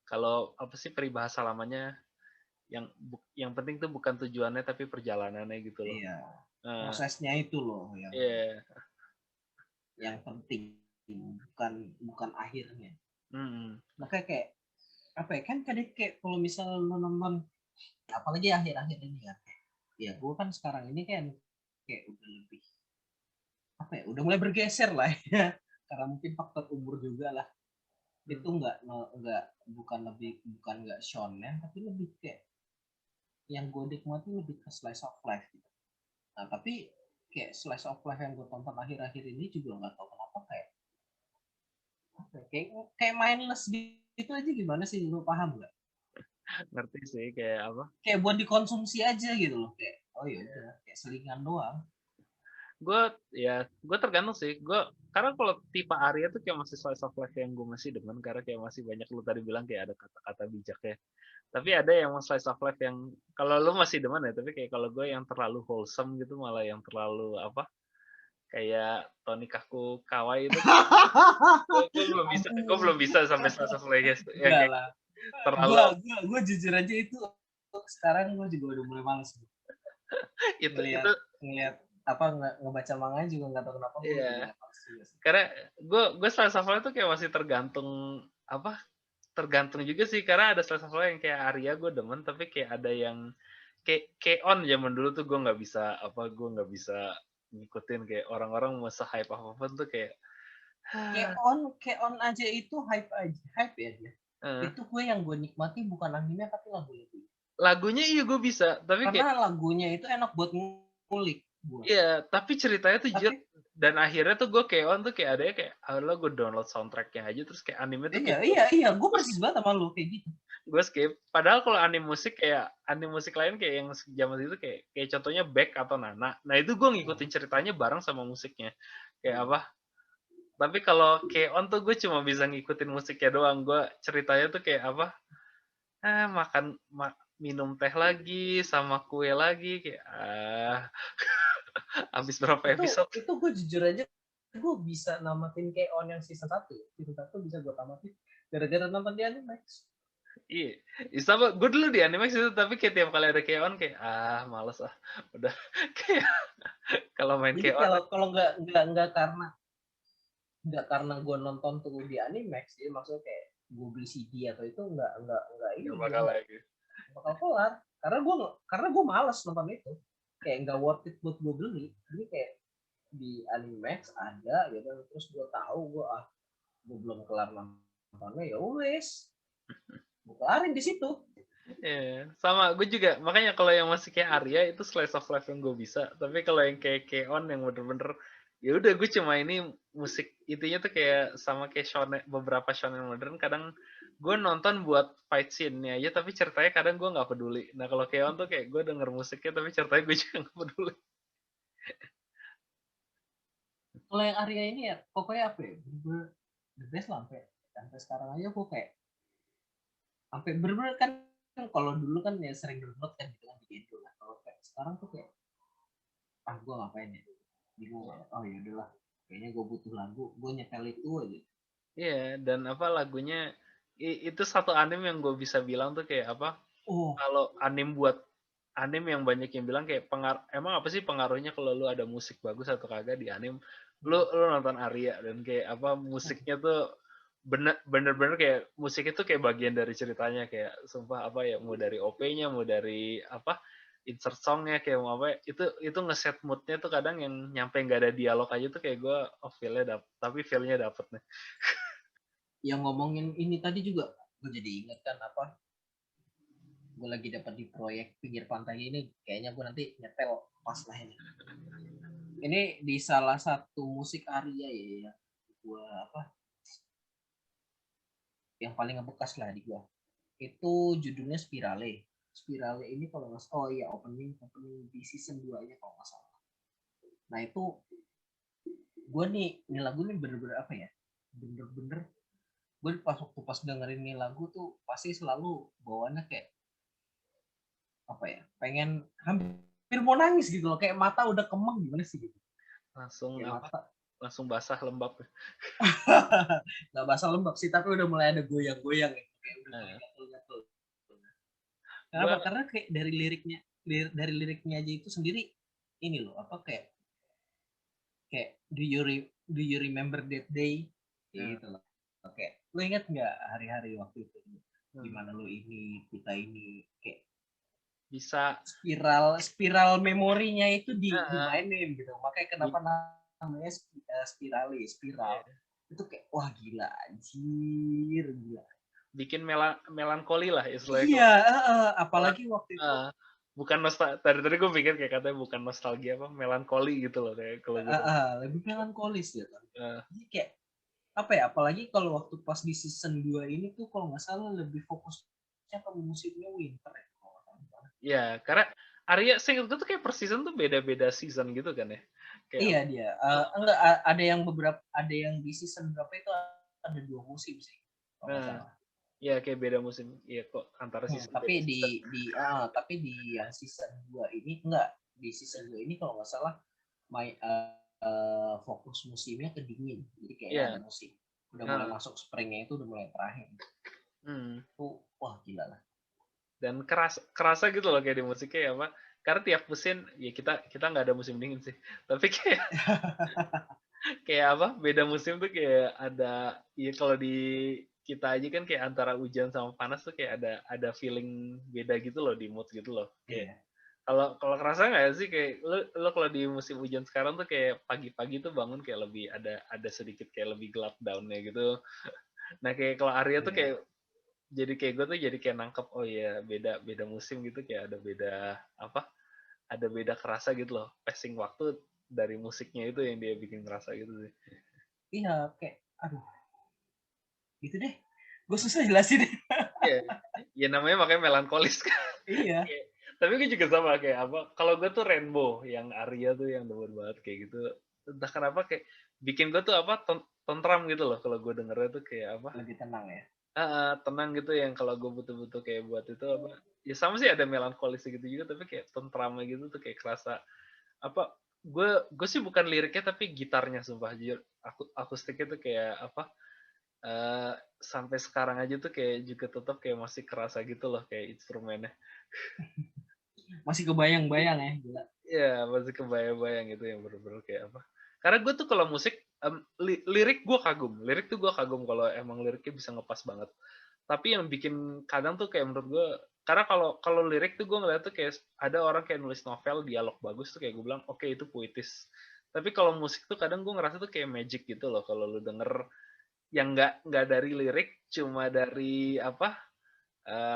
kalau apa sih peribahasa lamanya yang penting tuh bukan tujuannya tapi perjalanannya gitu loh. Iya, prosesnya itu loh yang penting, bukan akhirnya. Makanya kayak apa ya kan kadang kayak kalau misalnya lo nonton apalagi akhir-akhir ini kan ya gue kan sekarang ini kan kayak udah lebih apa ya udah mulai bergeser lah ya karena mungkin faktor umur juga lah. Itu bukan nggak shonen tapi lebih kayak yang gue nikmati lebih ke slice of life gitu. Nah tapi kayak slice of life yang gue tonton akhir-akhir ini juga nggak tahu kenapa kayak mindless gitu aja. Gimana sih, lu paham nggak? Ngerti sih kayak apa Kayak buat dikonsumsi aja gitu loh, kayak oh ya udah kayak selingan doang. gue tergantung sih gue karena kalau tipe Arya tuh kayak masih slice of life yang gue masih demen karena kayak masih banyak lu tadi bilang kayak ada kata-kata bijaknya, tapi ada yang slice of life yang kalau lu masih demen ya, tapi kayak kalau gue yang terlalu wholesome gitu malah yang terlalu apa kayak Tony Kaku Kawai itu gue belum bisa sampai slice of life yang kayak lah. terlalu Gue jujur aja itu sekarang gue juga udah mulai males ngeliat apa ngebaca manga juga nggak tahu kenapa gue udah mulai males juga sih. Karena gue slice of life tuh kayak masih tergantung juga sih karena ada slice of life yang kayak Arya gue demen, tapi kayak ada yang kayak on zaman dulu tuh gue nggak bisa ngikutin kayak orang-orang mau se-hype apapun tuh kayak kayak on aja itu hype ya dia. Itu gue yang gue nikmati bukan anime tapi lagunya iya gue bisa, tapi karena kayak lagunya itu enak buat ngulik. Iya, tapi ceritanya tuh jelek. Dan akhirnya tuh gue kayak on tuh kayak ada kayak lo gue download soundtracknya aja terus kayak anime tuh iya gue persis banget sama lu kayak gitu. Gue skip. Padahal kalau anime musik lain kayak yang zaman itu kayak contohnya Beck atau Nana. Nah itu gue ngikutin ceritanya bareng sama musiknya. Kayak apa? Tapi kalau K-On tuh gue cuma bisa ngikutin musiknya doang. Gue ceritanya tuh kayak apa? Minum teh lagi sama kue lagi kayak habis berapa episode? Itu gue jujur aja gue bisa namatin K-On yang season 1 bisa gue tamatin gara-gara nonton di Animax. Iya, sama gue dulu di Animax itu, tapi kayak tiap kali ada K-On kayak males udah kayak kalau main Jadi K-On kalau nggak karena gue nonton tuh di Animax, jadi maksudnya kayak gue beli CD atau itu nggak ini bakal lagi. Bakal kelar karena gue males nonton itu, kayak nggak worth it buat gue beli. Jadi kayak di Animax ada gitu, terus gue tahu gue belum kelar nontonnya, ya wes gue kelarin di situ. Sama gue juga, makanya kalau yang masih kayak Arya itu slice of life yang gue bisa, tapi kalau yang kayak K-On yang bener-bener ya udah gue cuma ini musik intinya tuh kayak sama kayak shonen, beberapa shonen modern kadang gue nonton buat fight scene-nya aja tapi ceritanya kadang gue nggak peduli. Nah kalau K-On tuh kayak gue denger musiknya tapi ceritanya gue juga nggak peduli. Kalau yang Arya ini ya pokoknya apa ya, the best lah sampai sekarang aja gue kayak sampai bener-bener kan kalau dulu kan ya sering download kan gitu kan di Indo lah. Kalau kayak sekarang tuh kayak gue ngapain ya, bingung ya. Oh ya udahlah, kayaknya gue butuh lagu, gue nyetel itu aja. Iya, dan apa lagunya itu satu anime yang gue bisa bilang tuh kayak apa? Oh, Kalau anime yang banyak yang bilang kayak emang apa sih pengaruhnya kalau lu ada musik bagus atau kagak di anime? Lu nonton Arya dan kayak apa musiknya tuh bener-bener kayak musik itu kayak bagian dari ceritanya kayak sumpah apa ya mau dari OP-nya mau dari apa insert songnya kayak mau apa itu ngeset moodnya tuh kadang yang nyampe nggak ada dialog aja tuh kayak gue feel-nya dapet tapi feel-nya dapet nih. yang ngomongin ini tadi juga, gue jadi inget kan apa? Gue lagi dapat di proyek pinggir pantai ini, kayaknya gue nanti nyetel pas lah ini. Ini di salah satu musik Arya ya, gue apa? Yang paling ngebekas lah di gue. Itu judulnya Spirale. Spirale ini kalau nggak oh iya opening di season 2-nya kalau nggak salah. Nah itu gue nih ini lagu nih bener-bener apa ya? Bener-bener gue pas dengerin ini lagu tuh pasti selalu bawaannya kayak apa ya? Pengen hampir mau nangis gitu loh, kayak mata udah kemeng gimana sih gitu. Langsung Kayak apa? mata Langsung basah lembab. nggak basah lembab sih, tapi udah mulai ada goyang-goyang ya. Kayak udah mulai Nah, gatel-gatel. Kenapa? gua Karena kayak dari liriknya aja itu sendiri ini loh apa kayak kayak do you remember that day ya, gitu loh. Oke, lo ingat nggak hari-hari waktu itu hmm, gimana lo ini kita ini kayak bisa spiral memorinya itu uh, dimainin gitu, makanya kenapa bi- namanya spiral ya, itu kayak wah gila anjir gila. bikin melankoli lah istilahnya Iya, kalau melan apalagi waktu itu uh, bukan tadi gue pikir kayak katanya bukan nostalgia apa melankoli gitu loh kayak kalau gue lebih melankolis ya kan. uh, Jadi kayak apa ya, apalagi kalau waktu pas di season 2 ini tuh kalau nggak salah lebih fokusnya ke musiknya Winter ya kalau nggak salah. ya karena Arya seingat gue tuh kayak per season tuh beda-beda season gitu kan ya kayak Iya apa dia uh, enggak ada yang di season berapa itu ada 2 musim sih kalau nggak uh, salah. ya kayak beda musim ya kok antara season beda Tapi season tapi di yang season 2 ini enggak, di season 2 ini kalau nggak salah fokus musimnya ke dingin, jadi kayaknya ada ya musim udah mulai uh, masuk springnya itu udah mulai terakhir hmm. tuh wah gila lah. Dan kerasa gitu loh kayak di musiknya ya apa karena tiap musim ya kita nggak ada musim dingin sih tapi kayak kayak apa beda musim tuh kayak ada ya kalau di kita aja kan kayak antara hujan sama panas tuh kayak ada feeling beda gitu loh di mood gitu loh kayak Iya. kalau kalau kerasa nggak sih kayak lo kalau di musim hujan sekarang tuh kayak pagi-pagi tuh bangun kayak lebih ada sedikit kayak lebih gelap daunnya gitu nah kayak kalau Arya tuh Iya. kayak jadi kayak gue tuh jadi kayak nangkep oh ya beda beda musim gitu kayak ada beda apa ada beda kerasa gitu loh passing waktu dari musiknya itu yang dia bikin kerasa gitu sih Iya kayak aduh gitu deh, gue susah jelasin deh. iya ya namanya makanya melankolis kan Iya. kayak, tapi gue juga sama kayak apa kalau gue tuh Rainbow yang Arya tuh yang demen banget kayak gitu entah kenapa kayak bikin gue tuh apa tentram gitu loh kalau gue dengernya tuh kayak apa Lebih tenang ya. tenang gitu yang kalau gue butuh-butuh kayak buat itu apa ya sama sih ada melankolis gitu juga tapi kayak tentramnya gitu tuh kayak kerasa apa gue sih bukan liriknya tapi gitarnya sumpah jujur aku akustiknya tuh kayak apa sampai sekarang aja tuh kayak juga tetap kayak masih kerasa gitu loh kayak instrumennya Masih kebayang-bayang ya gila. ya masih kebayang-bayang gitu yang bener-bener kayak apa karena gue tuh kalau musik lirik gue kagum lirik tuh gue kagum kalau emang liriknya bisa ngepas banget tapi yang bikin kadang tuh kayak menurut gue karena kalau kalau lirik tuh gue ngeliat tuh kayak ada orang kayak nulis novel dialog bagus tuh kayak gue bilang oke itu puitis tapi kalau musik tuh kadang gue ngerasa tuh kayak magic gitu loh kalau lu denger yang nggak dari lirik cuma dari apa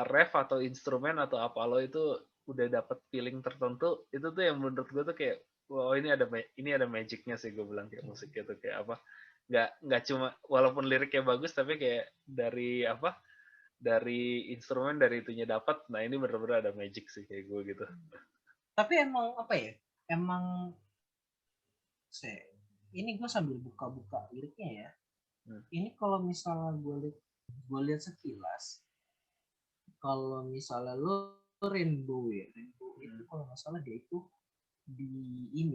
ref atau instrumen atau apa lo itu udah dapet feeling tertentu itu tuh yang menurut gue tuh kayak wow ini ada magicnya sih gue bilang kayak musiknya tuh kayak apa nggak cuma walaupun liriknya bagus tapi kayak dari apa dari instrumen dari itunya dapat nah ini bener-bener ada magic sih kayak gue gitu Tapi emang apa ya, emang saya ini gue sambil buka-buka liriknya ya, hmm. ini kalau misalnya gue lihat sekilas, kalau misalnya lo Rainbow ya, Rainbow itu Hmm. kalau nggak salah dia itu di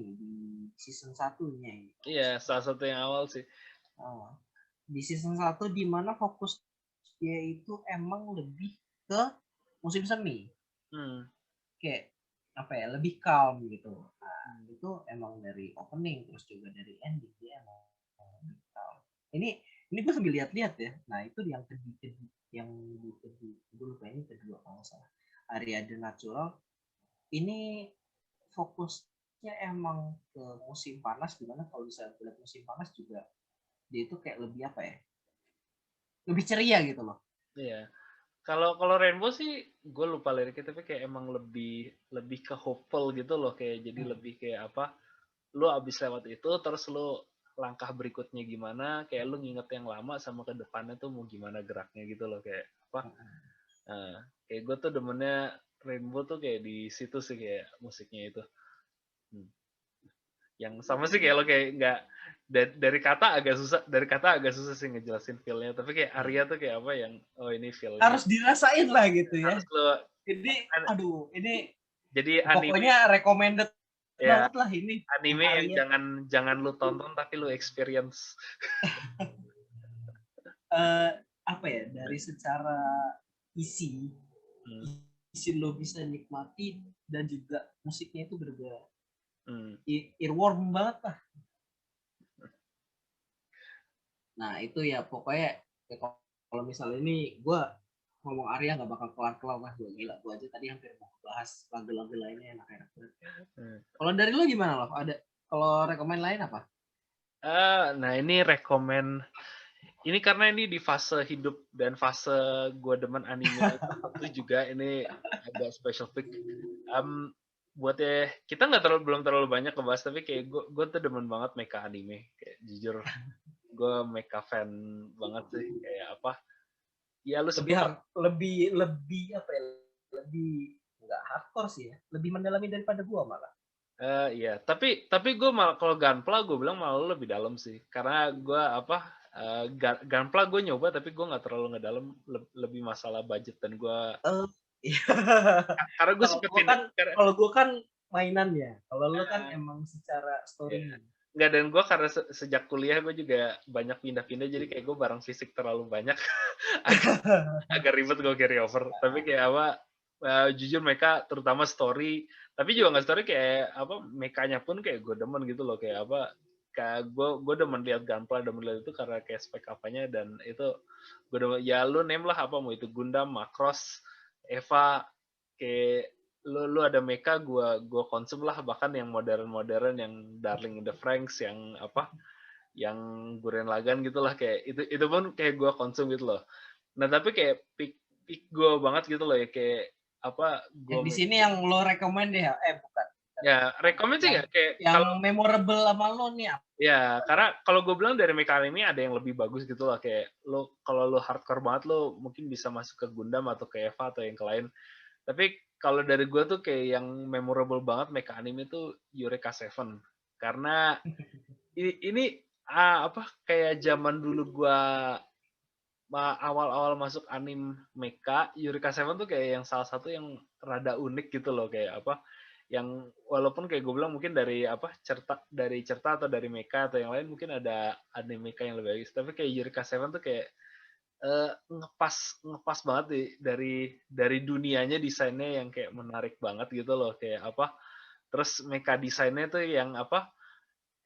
season satunya ini. Iya, salah satu yang awal sih. Di season 1 di mana fokus dia itu emang lebih ke musim semi. Kayak apa ya, lebih calm gitu. Nah, itu emang dari opening terus juga dari ending dia emang lebih calm. Ini gue sambil lihat-lihat ya. Nah, itu yang gue lupa ini kedua kalau nggak salah. Ariade Natural ini fokusnya emang ke musim panas, dimana kalau bisa lihat musim panas juga dia itu kayak lebih apa ya, lebih ceria gitu loh. Iya. Kalau Rainbow sih gue lupa liriknya, tapi kayak emang lebih ke hopeful gitu loh, kayak jadi lebih kayak apa, lu abis lewat itu terus lu langkah berikutnya gimana, kayak lu nginget yang lama sama ke depannya tuh mau gimana geraknya gitu loh, kayak apa. Nah, kayak gue tuh demennya Rainbow tuh kayak di situ sih, kayak musiknya itu. Yang sama sih kayak lo kayak nggak dari kata agak susah sih ngejelasin feel-nya, tapi kayak Arya tuh kayak apa yang oh ini feel-nya Harus dirasain lah gitu ya. harus lo Ini jadi pokoknya recommended ya, banget lah ini anime yang jangan lu tonton tapi lu experience. Apa ya, dari secara isi lo bisa nikmati dan juga musiknya itu berbeda. Earworm banget lah. Nah itu ya pokoknya ya, kalau misalnya ini gue ngomong Arya nggak bakal kelar-kelar lah, gue gila. Gue aja tadi hampir mau bahas lagu-lagu lainnya enak-enak banget. Kalau dari lo gimana loh? Ada kalau rekomend lain apa? Nah ini rekomend ini karena ini di fase hidup dan fase gue demen anime itu juga ini agak special pick. Buat kita belum terlalu banyak ngebahas, tapi kayak gue tuh demen banget mecha anime, kayak jujur gue mecha fan banget sih, kayak apa ya lu lebih apa ya, lebih nggak hardcore sih ya, lebih mendalami daripada gue malah. Iya, tapi gue malah kalau Gunpla gue bilang malah lebih dalam sih, karena gue apa Gunpla gue nyoba tapi gue nggak terlalu ngedalam, lebih masalah budget dan gue karena gue suka pindah. Kalau gue kan mainannya, kalau lo kan emang secara story. Enggak, dan gue karena sejak kuliah gue juga banyak pindah-pindah, jadi kayak gue barang fisik terlalu banyak. agak ribet gue carry over, tapi kayak apa jujur mereka terutama story, tapi juga nggak story kayak apa mekanya pun kayak gue demen gitu loh, kayak apa kayak gue demen lihat Gunpla, demen lihat itu karena kayak spek apanya, dan itu gue demen ya, lu name lah apa mau itu Gundam, Macross, Eva, kayak lu ada mecha gue konsum lah, bahkan yang modern yang Darling in the Franxx, yang apa yang Gurren Lagann gitulah, kayak itu pun kayak gue konsum gitu loh. Nah tapi kayak pick gue banget gitu loh ya, kayak apa gue di sini yang lo rekomend ya, bukan ya rekomend sih ya, kayak yang kalau memorable sama lo nih apa? Ya karena kalau gue bilang dari mecha anime ada yang lebih bagus gitu lah, kayak lo kalau lo hardcore banget lo mungkin bisa masuk ke Gundam atau ke Eva atau yang lain. Tapi kalau dari gue tuh kayak yang memorable banget mecha anime tuh Eureka Seven, karena ini apa kayak zaman dulu gue awal-awal masuk anime mecha, Eureka Seven tuh kayak yang salah satu yang rada unik gitu loh, kayak apa yang walaupun kayak gue bilang mungkin dari apa cerita atau dari mecha atau yang lain mungkin ada anime mecha yang lebih bagus, tapi kayak Eureka Seven tuh kayak ngepas banget dari dunianya, desainnya yang kayak menarik banget gitu loh, kayak apa terus mecha desainnya tuh yang apa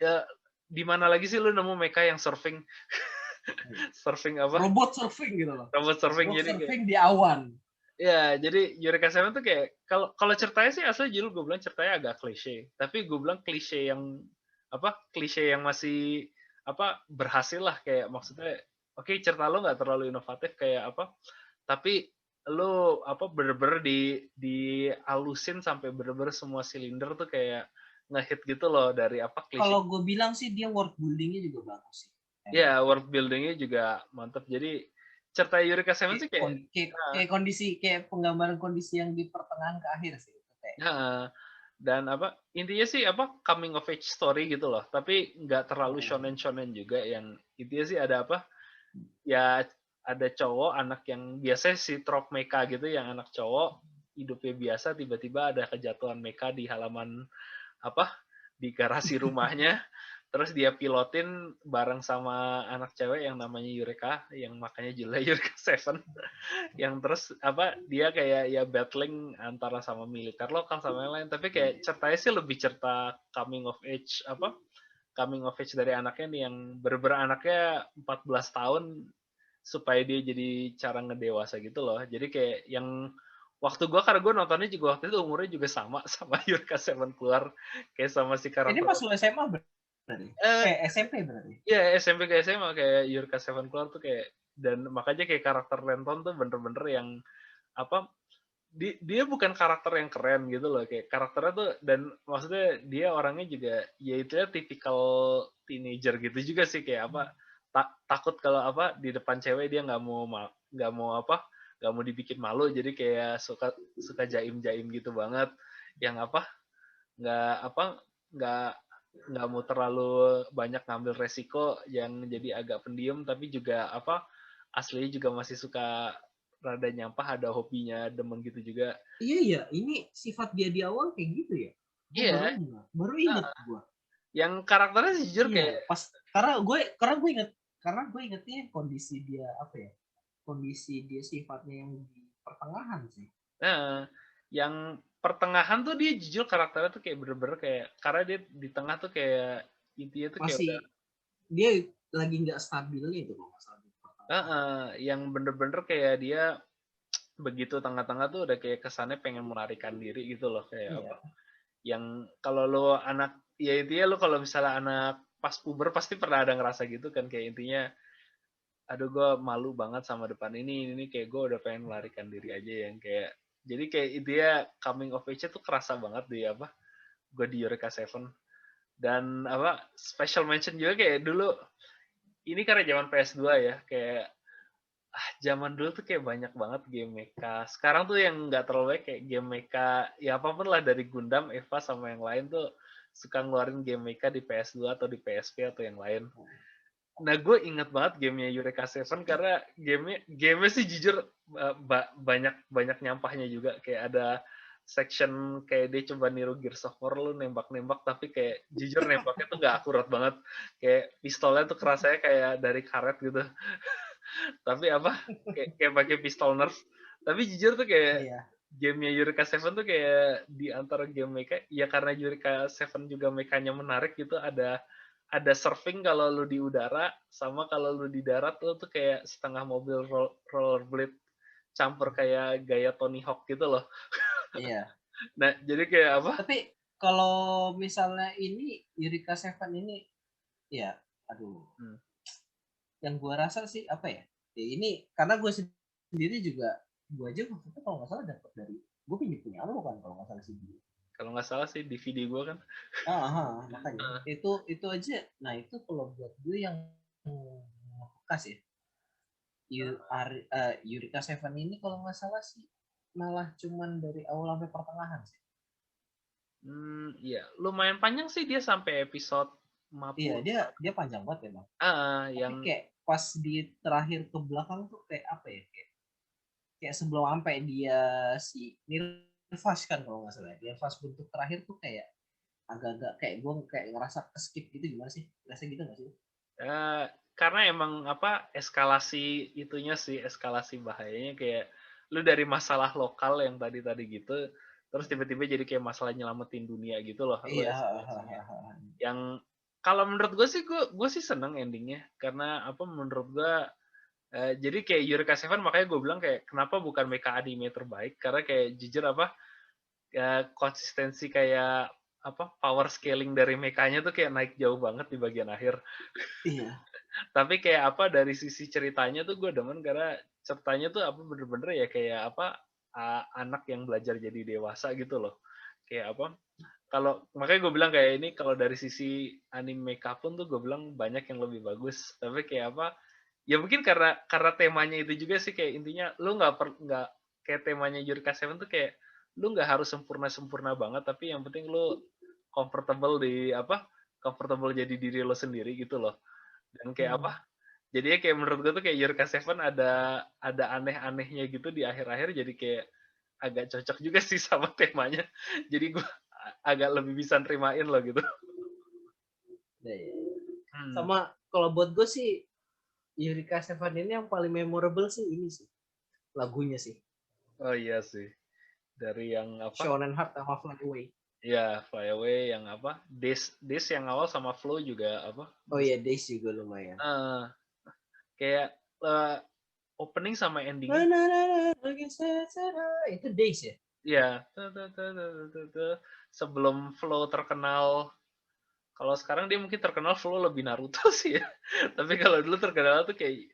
ya, di mana lagi sih lu nemu mecha yang surfing surfing apa robot surfing gitu loh, robot surfing, robot jadi surfing kayak, di awan. ya jadi Eureka Seven tuh kayak kalau ceritanya sih asli judul gue bilang ceritanya agak klise, tapi gue bilang klise yang masih apa berhasil lah, kayak maksudnya oke, cerita lo nggak terlalu inovatif kayak apa, tapi lo apa bener-bener dialusin sampai bener-bener semua silinder tuh kayak ngehit gitu loh, dari apa klise. Kalau gue bilang sih dia world buildingnya juga bagus sih. Ya, world buildingnya juga mantap. Jadi cerita Eureka Seven sih kayak kondisi, kayak penggambaran kondisi yang di pertengahan ke akhir sih. Dan apa intinya sih apa coming of age story gitu loh, tapi nggak terlalu shonen juga, yang intinya sih ada apa ya, ada cowok anak yang biasa si trop mecha gitu, yang anak cowok hidupnya biasa tiba-tiba ada kejatuhan mecha di halaman apa di garasi rumahnya, terus dia pilotin bareng sama anak cewek yang namanya Yurika, yang makanya judulnya Yurika Seven, yang terus apa dia kayak ya battling antara sama militer lokal sama yang lain, tapi kayak ceritanya sih lebih cerita coming of age dari anaknya nih, yang bener-bener anaknya 14 tahun supaya dia jadi cara ngedewasa gitu loh. Jadi kayak yang waktu gue, karena gue nontonnya juga waktu itu umurnya juga sama Yurika Seven keluar, kayak sama si Ini karakter. pas lu SMA berarti? Eh, SMP berarti? Iya, SMP ke SMA kayak Yurika Seven keluar tuh kayak, dan makanya kayak karakter Lenton tuh bener-bener yang apa, dia bukan karakter yang keren gitu loh, kayak karakternya tuh, dan maksudnya dia orangnya juga ya itu ya tipikal teenager gitu juga sih, kayak apa takut kalau apa di depan cewek dia nggak mau apa nggak mau dibikin malu, jadi kayak suka suka jaim-jaim gitu banget, yang apa nggak apa nggak nggak mau terlalu banyak ngambil resiko, yang jadi agak pendiam, tapi juga apa aslinya juga masih suka rada nyampah, ada hobinya, demen gitu juga. Iya ya, ini sifat dia di awal kayak gitu ya. Gue Iya, baru inget gue. yang karakternya jujur Iya, kayak pas karena gue ingetnya kondisi dia apa ya? Kondisi dia sifatnya yang di pertengahan sih. nah, yang pertengahan tuh dia jujur karakternya tuh kayak bener-bener kayak, karena dia di tengah tuh kayak intinya tuh kayak udah Masih dia lagi nggak stabilnya itu kalau nggak salah di pertengahan. yang bener-bener kayak dia begitu tengah-tengah tuh udah kayak kesannya pengen melarikan diri gitu loh, kayak Iya. apa yang kalau lo anak ya intinya lo kalau misalnya anak pas puber pasti pernah ada ngerasa gitu kan, kayak intinya aduh gue malu banget sama depan ini kayak gue udah pengen melarikan diri aja, yang kayak jadi kayak intinya coming of age tuh kerasa banget di apa gue di Eureka Seven. Dan apa special mention juga kayak dulu ini karena zaman PS2 ya, kayak zaman dulu tuh kayak banyak banget game mecha. Sekarang tuh yang nggak terlalu banyak kayak game mecha, ya apapun lah dari Gundam, Eva sama yang lain tuh suka ngeluarin game mecha di PS2 atau di PSP atau yang lain. Nah, gue inget banget gamenya Eureka Seven karena gamenya sih jujur banyak banyak nyampahnya juga, kayak ada section kayak dia coba niru Gears of War, lu nembak-nembak tapi kayak jujur nembaknya tuh nggak akurat banget, kayak pistolnya tuh kerasanya kayak dari karet gitu. Tapi apa kayak pakai pistol nerf, tapi jujur tuh kayak Iya. gamenya Eureka Seven tuh kayak di antara game mecha ya, karena Eureka Seven juga mekanya menarik gitu, ada surfing kalau lu di udara, sama kalau lu di darat tuh kayak setengah mobil rollerblade campur kayak gaya Tony Hawk gitu loh. Iya. Nah jadi kayak apa Tapi kalau misalnya ini Eureka Seven ini ya aduh, hmm. yang gue rasa sih apa ya, ya ini karena gue sendiri juga, gue aja waktu itu kalau nggak salah dapat dari gue punya lo kan kalau nggak salah sih. Kalau nggak salah sih DVD gue kan. Makanya itu aja. Nah itu kalau buat gue yang bekas ya, Eureka Seven ini kalau nggak salah sih malah cuman dari awal sampai pertengahan sih. Iya, lumayan panjang sih dia sampai episode 50. Iya, dia panjang banget ya bang. Tapi yang kayak pas di terakhir ke belakang tuh kayak apa ya, kayak sebelum sampai dia si Nirvas kan kalau nggak salah, Nirvas bentuk terakhir tuh kayak agak-agak kayak gue kayak ngerasa skip gitu, gimana sih, rasanya gitu nggak sih? Karena emang apa eskalasi itunya sih, eskalasi bahayanya kayak lu dari masalah lokal yang tadi gitu, terus tiba-tiba jadi kayak masalah nyelamatin dunia gitu loh, lu Iya. eskalasinya. Yang kalau menurut gue sih gue sih seneng endingnya, karena apa menurut gue jadi kayak Eureka Seven, makanya gue bilang kayak kenapa bukan mecha anime terbaik, karena kayak jujur apa ya konsistensi kayak apa power scaling dari mekanya tuh kayak naik jauh banget di bagian akhir. Iya. Tapi kayak apa dari sisi ceritanya tuh gue demen, karena ceritanya tuh apa bener-bener ya kayak apa anak yang belajar jadi dewasa gitu loh. Kayak apa kalau makanya gue bilang kayak ini kalau dari sisi anime mecha pun tuh gue bilang banyak yang lebih bagus. Tapi kayak apa ya mungkin karena temanya itu juga sih, kayak intinya lu nggak kayak temanya Eureka Seven tuh kayak lu nggak harus sempurna banget, tapi yang penting lu comfortable jadi diri lo sendiri gitu loh. Dan kayak apa jadinya kayak menurut gue tuh kayak Eureka Seven ada aneh-anehnya gitu di akhir-akhir, jadi kayak agak cocok juga sih sama temanya. Jadi gue agak lebih bisa nerimain loh gitu. Ya. Hmm. Sama kalau buat gue sih Eureka Seven ini yang paling memorable sih ini sih lagunya sih. Oh iya sih. Dari yang apa? Shonen Heart sama Fly Away. Ya, Fly Away yang apa? Days yang awal sama Flow juga apa? Oh iya, Days juga lumayan. Kayak opening sama endingnya. Itu Days ya? Iya. Sebelum Flow terkenal. Kalau sekarang dia mungkin terkenal Flow lebih Naruto sih ya. Tapi kalau dulu terkenal tuh kayak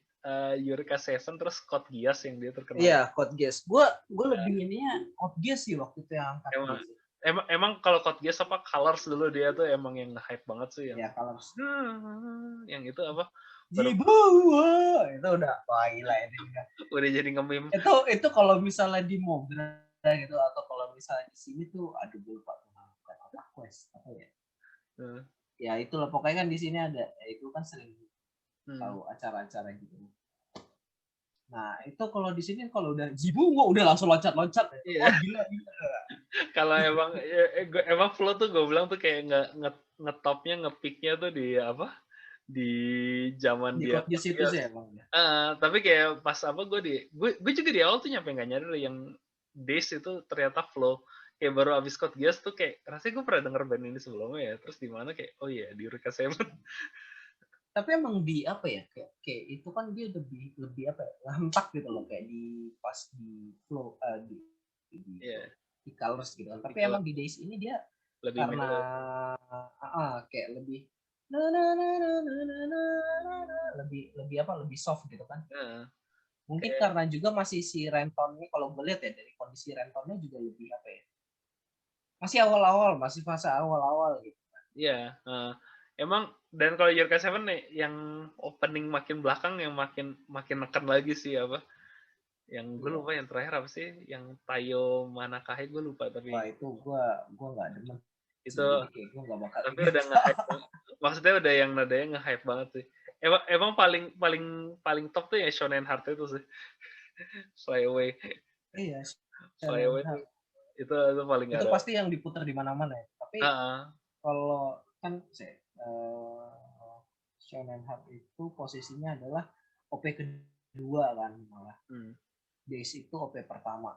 Eureka Seven terus Code Geass yang dia terkenal. Iya, Code Geass. Gue lebih ininya Code Geass sih waktu itu yang angkat. Emang kalau Code Geass apa Colors dulu dia tuh emang yang hype banget sih yang. Ya, Colors. Yang itu apa? Jibawa itu udah wah gila ini udah jadi nge-meme. Itu kalau misalnya di Mogra gitu atau kalau misalnya di sini tuh aduh gue lupa apa quest apa ya. Ya itulah pokoknya kan di sini ada itu kan sering tahu acara-acara gitu. Nah itu kalau di sini kalau udah Jibawa udah langsung loncat-loncat ya. Iya. Oh gila. Kalau emang Flow tuh gue bilang tuh kayak ngetopnya ngepicknya tuh di apa? Di zaman di dia itu sih emang ya. Tapi kayak pas apa gue juga di awal tuh nyampe nggak nyadar yang Days itu ternyata Flow. Kayak baru abis Code Geass tuh kayak rasanya gue pernah denger band ini sebelumnya ya. Terus di mana kayak oh iya di Eureka Seven. Tapi emang di apa ya kayak itu kan dia lebih apa ya ngampak gitu loh kayak di pas di Flow di Colors gitu kan. Tapi emang di Days ini dia lebih karena kayak lebih lebih apa lebih soft gitu kan. Mungkin karena juga masih si Rentonnya kalau gue lihat ya dari kondisi Rentonnya juga lebih apa ya masih awal-awal masih fase awal-awal gitu kan. Iya. Emang dan kalau Eureka Seven nih yang opening makin belakang yang makin neken lagi sih apa yang gue lupa yang terakhir apa sih yang Tayo Manakahe gue lupa tapi wah itu gue nggak demen itu gue nggak bakal tapi udah nge-hype maksudnya udah yang nadanya nge-hype banget sih emang paling top tuh ya Shonen Heart itu sih Fly Away iya Fly Away itu paling itu pasti yang diputar di mana-mana ya tapi kalau kan Shonen Heart itu posisinya adalah OP kedua kan malah Days itu OP pertama.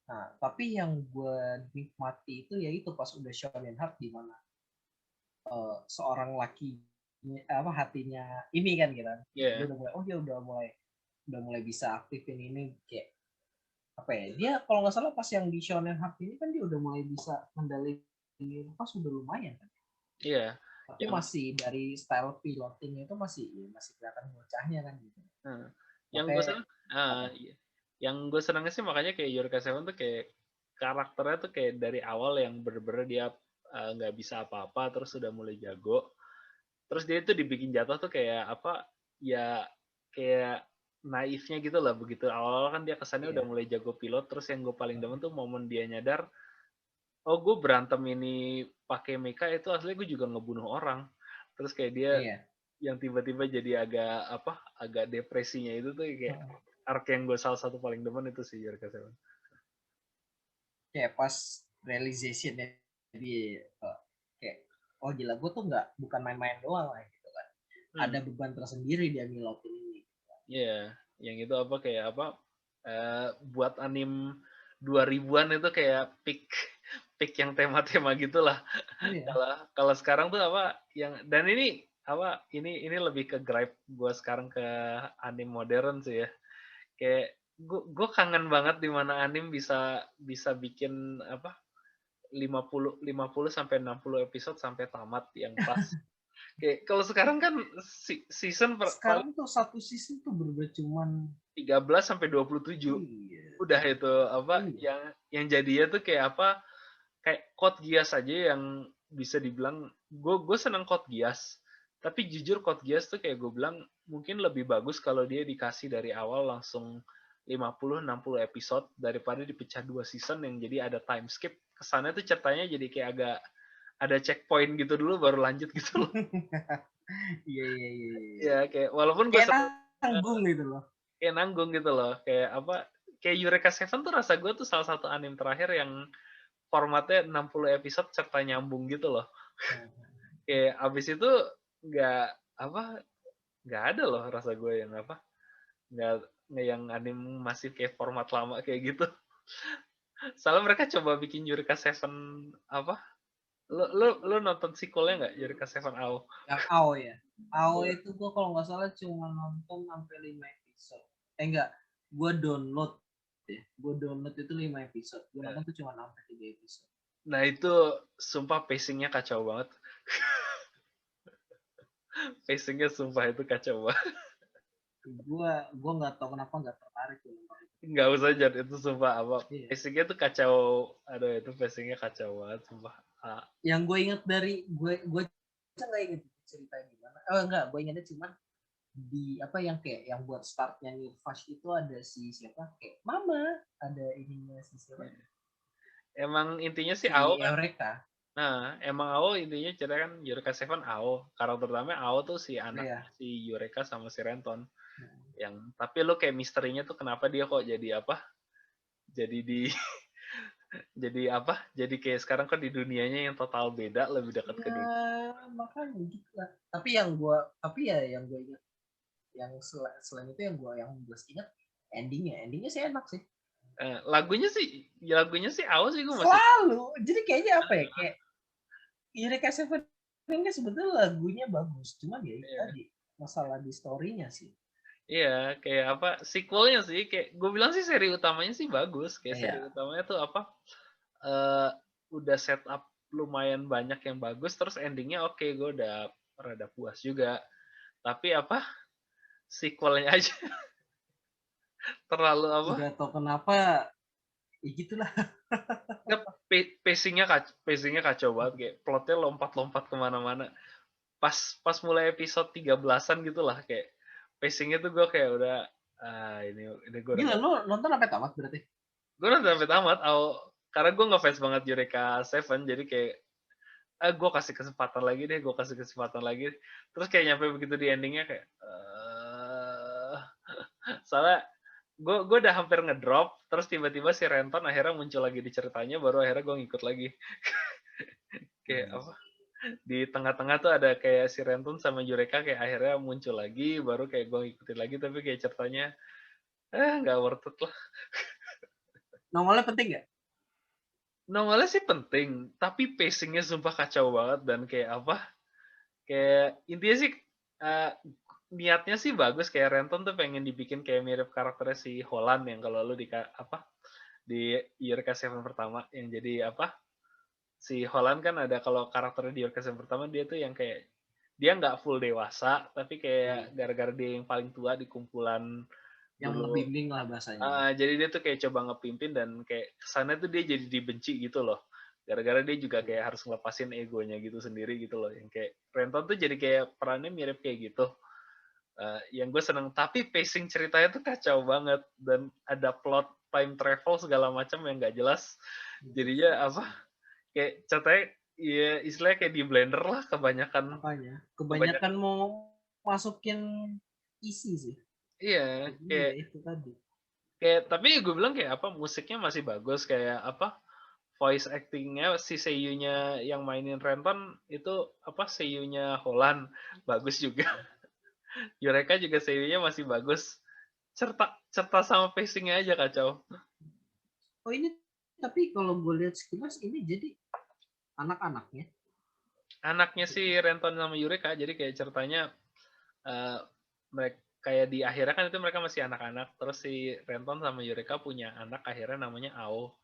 Nah tapi yang gue nikmati itu yaitu pas udah Shonen Heart di mana seorang laki apa hatinya ini kan gitu kan dia udah mulai dia udah mulai bisa aktifin ini kayak apa ya dia kalau nggak salah pas yang di Shonen Heart ini kan dia udah mulai bisa kendaliin pas sudah lumayan kan. Iya. Tapi masih dari style pilotingnya itu masih kelihatan bocahnya kan gitu. Yang gue seneng, yang gue senangnya sih makanya kayak Eureka Seven tuh kayak karakternya tuh kayak dari awal yang bener-bener dia nggak bisa apa-apa terus sudah mulai jago. Terus dia tuh dibikin jatuh tuh kayak apa ya kayak naifnya gitu lah begitu awal-awal kan dia kesannya udah mulai jago pilot terus yang gue paling demen tuh momen dia nyadar oh gue berantem ini pakai mecha itu aslinya gue juga ngebunuh orang terus kayak dia yang tiba-tiba jadi agak depresinya itu tuh kayak arc yang gue salah satu paling demen itu sih Eureka Seven kayak pas realization dia kayak oh gila gue tuh bukan main-main doang lah gitu kan ada beban tersendiri dia ngilotin ini iya yang itu apa kayak apa buat anim 2000-an itu kayak pick yang tema-tema gitulah. Kalau sekarang tuh apa yang dan ini apa ini lebih ke gripe gue sekarang ke anime modern sih ya. Kayak gue kangen banget di mana anime bisa bikin apa 50 sampai 60 episode sampai tamat yang pas. Kayak kalau sekarang kan season sekarang tuh satu season tuh berubah cuman 13 sampai 27. Udah itu apa yang jadinya tuh kayak apa kayak Code Geass aja yang bisa dibilang gue seneng Code Geass tapi jujur Code Geass tuh kayak gue bilang mungkin lebih bagus kalau dia dikasih dari awal langsung 50-60 episode daripada dipecah 2 season yang jadi ada time skip kesannya tuh ceritanya jadi kayak agak ada checkpoint gitu dulu baru lanjut gitu loh. Iya kayak walaupun gue nanggung gitu loh. Kayak nanggung gitu loh. Kayak apa? Kayak Eureka Seven tuh rasa gue tuh salah satu anime terakhir yang formatnya 60 episode serta nyambung gitu loh. Kayak abis itu nggak apa nggak ada loh rasa gue yang apa nggak yang anime masih kayak format lama kayak gitu. Soalnya mereka coba bikin Eureka Seven apa? Lo nonton sequelnya nggak Eureka Seven AO? Yang AO ya. AO itu gue kalau nggak salah cuma nonton sampai 5 episode. Enggak, gue download ya. Gue download itu 5 episode. Gue nonton tuh cuma sampai 3 episode. Nah itu sumpah pacingnya kacau banget. Pacingnya sumpah itu kacau banget. Gue nggak tahu kenapa nggak tertarik tuh nonton itu. Nggak usah Jan, itu sumpah apa. Iya. Pacingnya tuh kacau. Aduh itu pacingnya kacau banget sumpah. Yang gue inget dari gue nggak inget ceritanya gimana. Oh enggak, gue ingetnya cuma di apa yang kayak yang buat startnya New Flash itu ada si siapa kayak Mama, ada ininya si siapa. Emang intinya sih Si AO kan. Eureka. Nah, emang AO intinya cerita kan Eureka Seven AO. Karakter utamanya AO tuh si anak si Eureka sama si Renton. Yang tapi lo kayak misterinya tuh kenapa dia kok jadi apa? Jadi di jadi apa? Jadi kayak sekarang kok di dunianya yang total beda, lebih dekat ke dunia. Makanya gitu lah. Tapi yang gue ingat yang selain itu yang gue ingat endingnya sih enak sih. Lagunya sih AO sih gue masih selalu. Jadi kayaknya apa ya kayak Eureka Seven ini sebetulnya lagunya bagus, cuma ya tadi masalah di story-nya sih. Iya, kayak apa sequelnya sih, kayak gue bilang sih seri utamanya sih bagus, kayak seri utamanya tuh apa, udah setup lumayan banyak yang bagus, terus endingnya oke, gue udah rada puas juga. Tapi apa sequelnya aja terlalu apa? Udah tau kenapa, ya gitulah. Pacingnya kacau banget, kayak plotnya lompat-lompat kemana-mana. Pas mulai episode 13-an gitu lah, kayak pacingnya tuh gue kayak udah ini gue Gila, lo nonton sampai tamat berarti? Gue nonton sampai tamat, karena gue ngefans banget Eureka Seven, jadi kayak gue kasih kesempatan lagi deh, terus kayak nyampe begitu di endingnya kayak soalnya gue udah hampir ngedrop, terus tiba-tiba si Renton akhirnya muncul lagi di ceritanya, baru akhirnya gue ngikut lagi. Kayak apa, di tengah-tengah tuh ada kayak si Renton sama Eureka kayak akhirnya muncul lagi, baru kayak gue ngikutin lagi, tapi kayak ceritanya nggak worth it lah. Nongolnya penting nggak? Nongolnya sih penting, tapi pacingnya sumpah kacau banget, dan kayak apa, kayak intinya sih niatnya sih bagus, kayak Renton tuh pengen dibikin kayak mirip karakternya si Holland yang kalau lu di Eureka Seven pertama, yang jadi apa, si Holland kan ada kalau karakternya di Eureka Seven pertama dia tuh yang kayak dia nggak full dewasa, tapi kayak gara-gara dia yang paling tua di kumpulan yang ngebimbing lah bahasanya. Jadi dia tuh kayak coba ngepimpin, dan kayak kesannya tuh dia jadi dibenci gitu loh. Gara-gara dia juga kayak harus ngelepasin egonya gitu sendiri gitu loh. Yang kayak Renton tuh jadi kayak perannya mirip kayak gitu. Yang gue seneng, tapi pacing ceritanya tuh kacau banget, dan ada plot time travel segala macam yang nggak jelas. Jadinya apa? Kayak ceritanya ya istilahnya kayak di blender lah kebanyakan. Kebanyakan mau masukin isi sih. Iya, kayak itu tadi. Kayak tapi gue bilang kayak apa, musiknya masih bagus, kayak apa, voice actingnya si seiyunya yang mainin Renton itu apa, seiyunya Holland bagus juga. Eureka juga seiyunya masih bagus. Cerita sama pacingnya aja kacau. Oh ini tapi kalau gue lihat sekilas ini jadi anak-anaknya. Anaknya si Renton sama Eureka, jadi kayak ceritanya mereka kayak di akhirnya kan itu mereka masih anak-anak, terus si Renton sama Eureka punya anak akhirnya namanya Ao.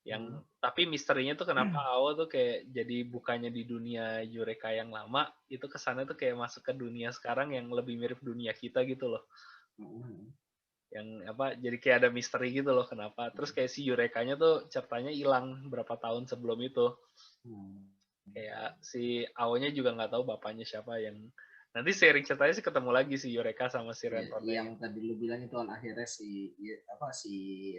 Yang tapi misterinya tuh kenapa AO tuh kayak jadi bukannya di dunia Eureka yang lama, itu kesannya tuh kayak masuk ke dunia sekarang yang lebih mirip dunia kita gitu loh. Yang apa, jadi kayak ada misteri gitu loh kenapa. Terus kayak si Eurekanya tuh ceritanya hilang berapa tahun sebelum itu. Kayak si AO-nya juga nggak tahu bapaknya siapa, yang nanti seri ceritanya sih ketemu lagi si Eureka sama si Renton. Yang tadi lu bilang itu kan akhirnya si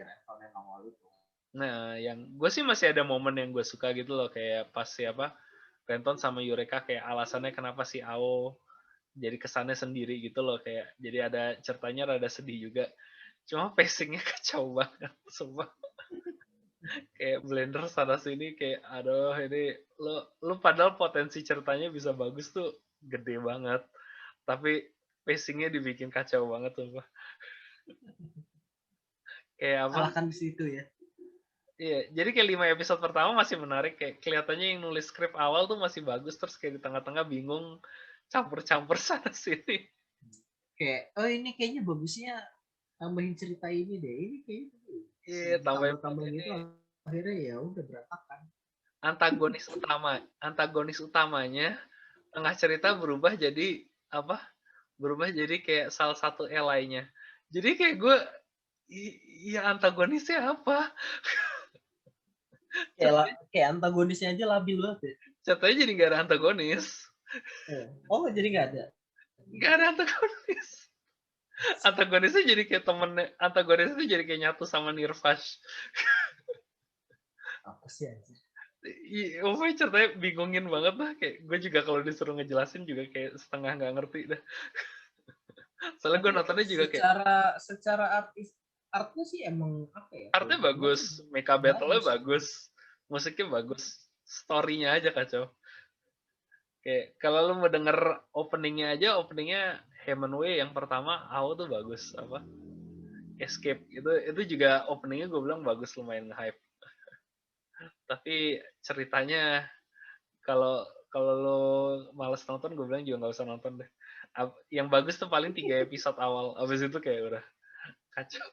Renton yang nongol itu. Nah, yang gue sih masih ada momen yang gue suka gitu loh, kayak pas siapa Renton sama Eureka kayak alasannya kenapa si Ao jadi kesannya sendiri gitu loh, kayak jadi ada ceritanya rada sedih juga. Cuma pacingnya kacau banget, sumpah. kayak blender sana sini kayak aduh ini lu padahal potensi ceritanya bisa bagus tuh gede banget. Tapi pacingnya dibikin kacau banget tuh. Kayak apa? Salahkan di situ ya. Iya, jadi kayak 5 episode pertama masih menarik kayak kelihatannya yang nulis skrip awal tuh masih bagus terus kayak di tengah-tengah bingung campur-campur sana sini. Kayak oh ini kayaknya bagusnya tambahin cerita ini deh. Ini kayaknya Iya, tambahin plot ditambah-tambah gitu ini. akhirnya ya udah berantakan. Antagonis utamanya tengah cerita berubah jadi apa? Berubah jadi kayak salah satu ally-nya. Jadi kayak gue ya antagonisnya apa? Kayak antagonisnya aja labil banget ya. Contohnya jadi nggak ada antagonis. Oh jadi nggak ada. Nggak ada antagonis. Antagonisnya jadi kayak temennya. Antagonisnya jadi kayak nyatu sama Nirvash. Apa sih aja. Pokoknya ceritanya bingungin banget lah. Kayak gue juga kalau disuruh ngejelasin juga kayak setengah nggak ngerti dah. Soalnya gue Tapi nontonnya juga kayak secara artnya sih emang apa ya? artnya Kalau gue sih bagus, mecha battle-nya bagus. bagus, musiknya bagus, story-nya aja kacau. Kayak kalau lu mau denger openingnya aja, openingnya Heavenway yang pertama, AO tuh bagus apa? Escape itu juga openingnya gue bilang bagus lumayan hype. Tapi ceritanya kalau kalau lo males nonton gue bilang juga nggak usah nonton deh. Yang bagus tuh paling 3 episode awal, abis itu kayak udah kacau.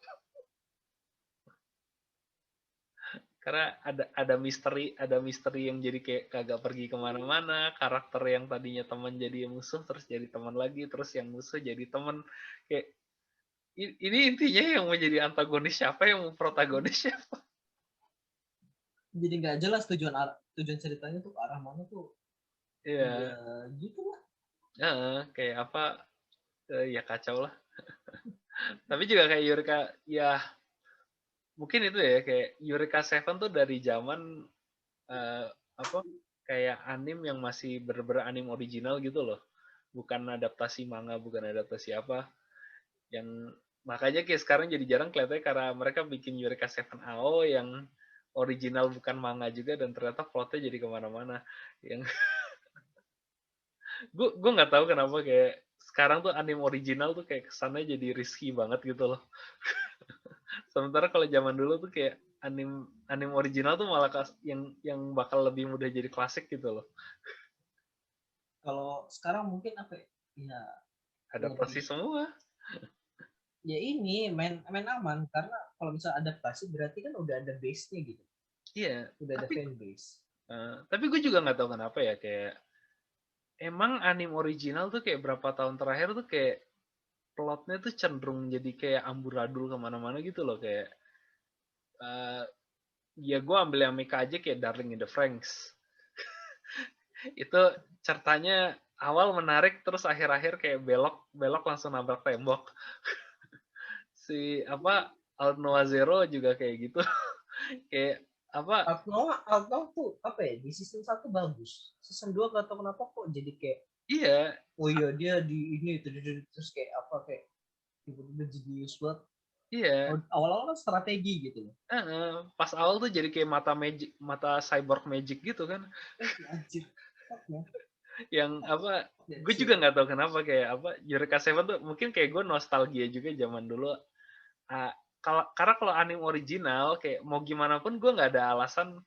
Karena ada misteri yang jadi kayak kagak pergi kemana-mana, karakter yang tadinya teman jadi musuh terus jadi teman lagi, terus yang musuh jadi teman. Kayak ini intinya yang menjadi antagonis siapa, yang protagonis siapa. Jadi nggak jelas tujuan ceritanya tuh ke arah mana tuh. Iya. Ya gitu lah. Kayak apa, ya kacau lah. Tapi juga kayak Eureka, ya mungkin itu ya, kayak Eureka Seven tuh dari zaman apa, kayak anim yang masih bener-bener anim original gitu loh. Bukan adaptasi manga, bukan adaptasi apa. Yang makanya kayak sekarang jadi jarang kelihatannya karena mereka bikin Eureka Seven AO yang original bukan manga juga dan ternyata plotnya jadi kemana-mana. Yang gue nggak tahu kenapa kayak sekarang tuh anim original tuh kayak kesannya jadi risky banget gitu loh. Sementara kalau zaman dulu tuh kayak anim anim original tuh malah yang bakal lebih mudah jadi klasik gitu loh. Kalau sekarang mungkin apa ya? Ya Adaptasi lebih semua. ya ini main aman karena kalau misalnya adaptasi berarti kan udah ada base-nya gitu. Iya, Udah ada fan base. tapi gue juga nggak tahu kenapa ya kayak emang anim original tuh kayak berapa tahun terakhir tuh kayak plotnya tuh cenderung jadi kayak amburadul kemana-mana gitu loh kayak uh, ya gue ambil yang Mika aja kayak Darling in the Franxx. Itu ceritanya awal menarik terus akhir-akhir kayak belok langsung nabrak tembok. Si apa Alt Noah Zero juga kayak gitu. Kayak apa Outlaw tuh apa ya di season 1 bagus. Season 2 gak tau kenapa kok jadi kayak iya oh iya dia di ini terus kayak apa kayak tiba-tiba jenius banget. iya Awal-awal kan strategi gitu loh. pas awal tuh jadi kayak mata cyborg magic gitu kan. Anjir. Yang apa gue Shit. juga nggak tahu kenapa kayak apa Eureka Seven tuh mungkin kayak gue nostalgia juga zaman dulu. Karena kalau anim original kayak mau gimana pun gue nggak ada alasan.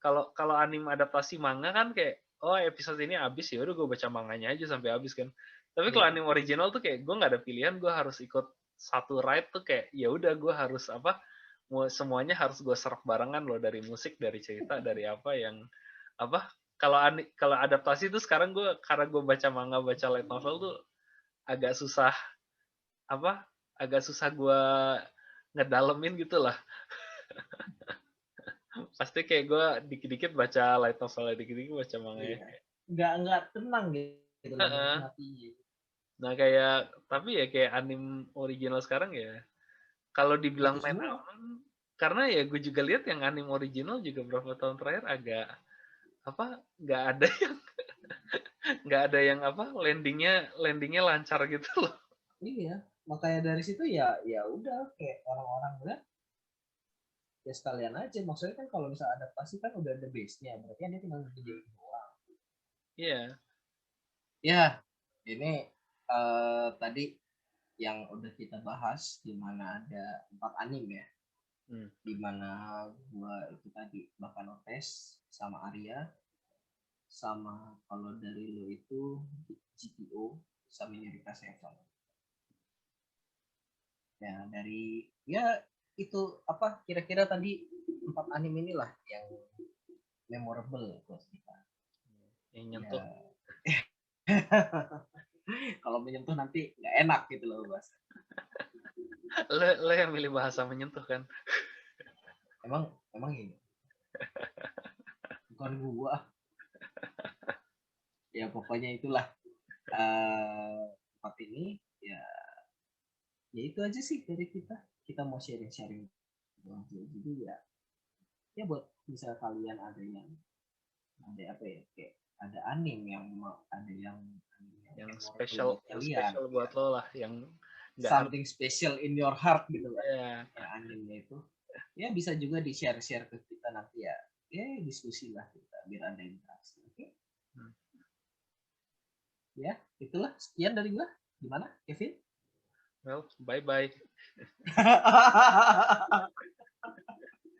Kalau anim adaptasi manga kan kayak oh episode ini habis ya udah gue baca manganya aja sampai habis kan. Tapi kalau Iya. anim original tuh kayak gue nggak ada pilihan, gue harus ikut satu ride tuh kayak ya udah gue harus apa semuanya harus gue serap barengan loh, dari musik, dari cerita, dari apa yang apa. Kalau adaptasi tuh sekarang gue karena gue baca manga, baca light novel tuh agak susah apa agak susah gue ngedalemin gitu lah. Pasti kayak gue dikit-dikit baca light novel, dikit-dikit baca manga ya. Iya. Nggak tenang gitu loh menikmatinya. Nah kayak tapi ya kayak anim original sekarang ya kalau dibilang Itu main semua. aman karena ya gue juga lihat yang anim original juga beberapa tahun terakhir agak apa nggak ada yang apa landingnya lancar gitu loh. Iya. Makanya dari situ ya udah kayak orang-orang bilang ya sekalian aja. Maksudnya kan kalau misalnya adaptasi kan udah ada base-nya, berarti dia tinggal ngerjain doang. Iya. Ya, ini tadi yang udah kita bahas, di mana ada 4 anime ya, di mana gua itu tadi bahkan Notes sama Arya, sama kalau dari lo itu GTO sama Eureka Seven. Ya dari ya itu apa kira-kira tadi 4 anime inilah yang memorable buat kita. Yang nyentuh. Ya. Kalau menyentuh nanti nggak enak gitu loh Mas. Lo yang milih bahasa menyentuh kan? Emang ini bukan gua. Ya pokoknya itulah tempat ini ya itu aja sih dari kita mau sharing-sharing. Jadi ya buat bisa kalian ada apa ya kayak ada anime yang ada yang special buat ya. lo lah, yang something special in your heart gitu kan. Yeah. Ya anime itu ya bisa juga di share ke kita nanti ya diskusi lah kita biar ada interaksi. Oke. Ya itulah sekian dari gua. Gimana Kevin? Well, bye bye.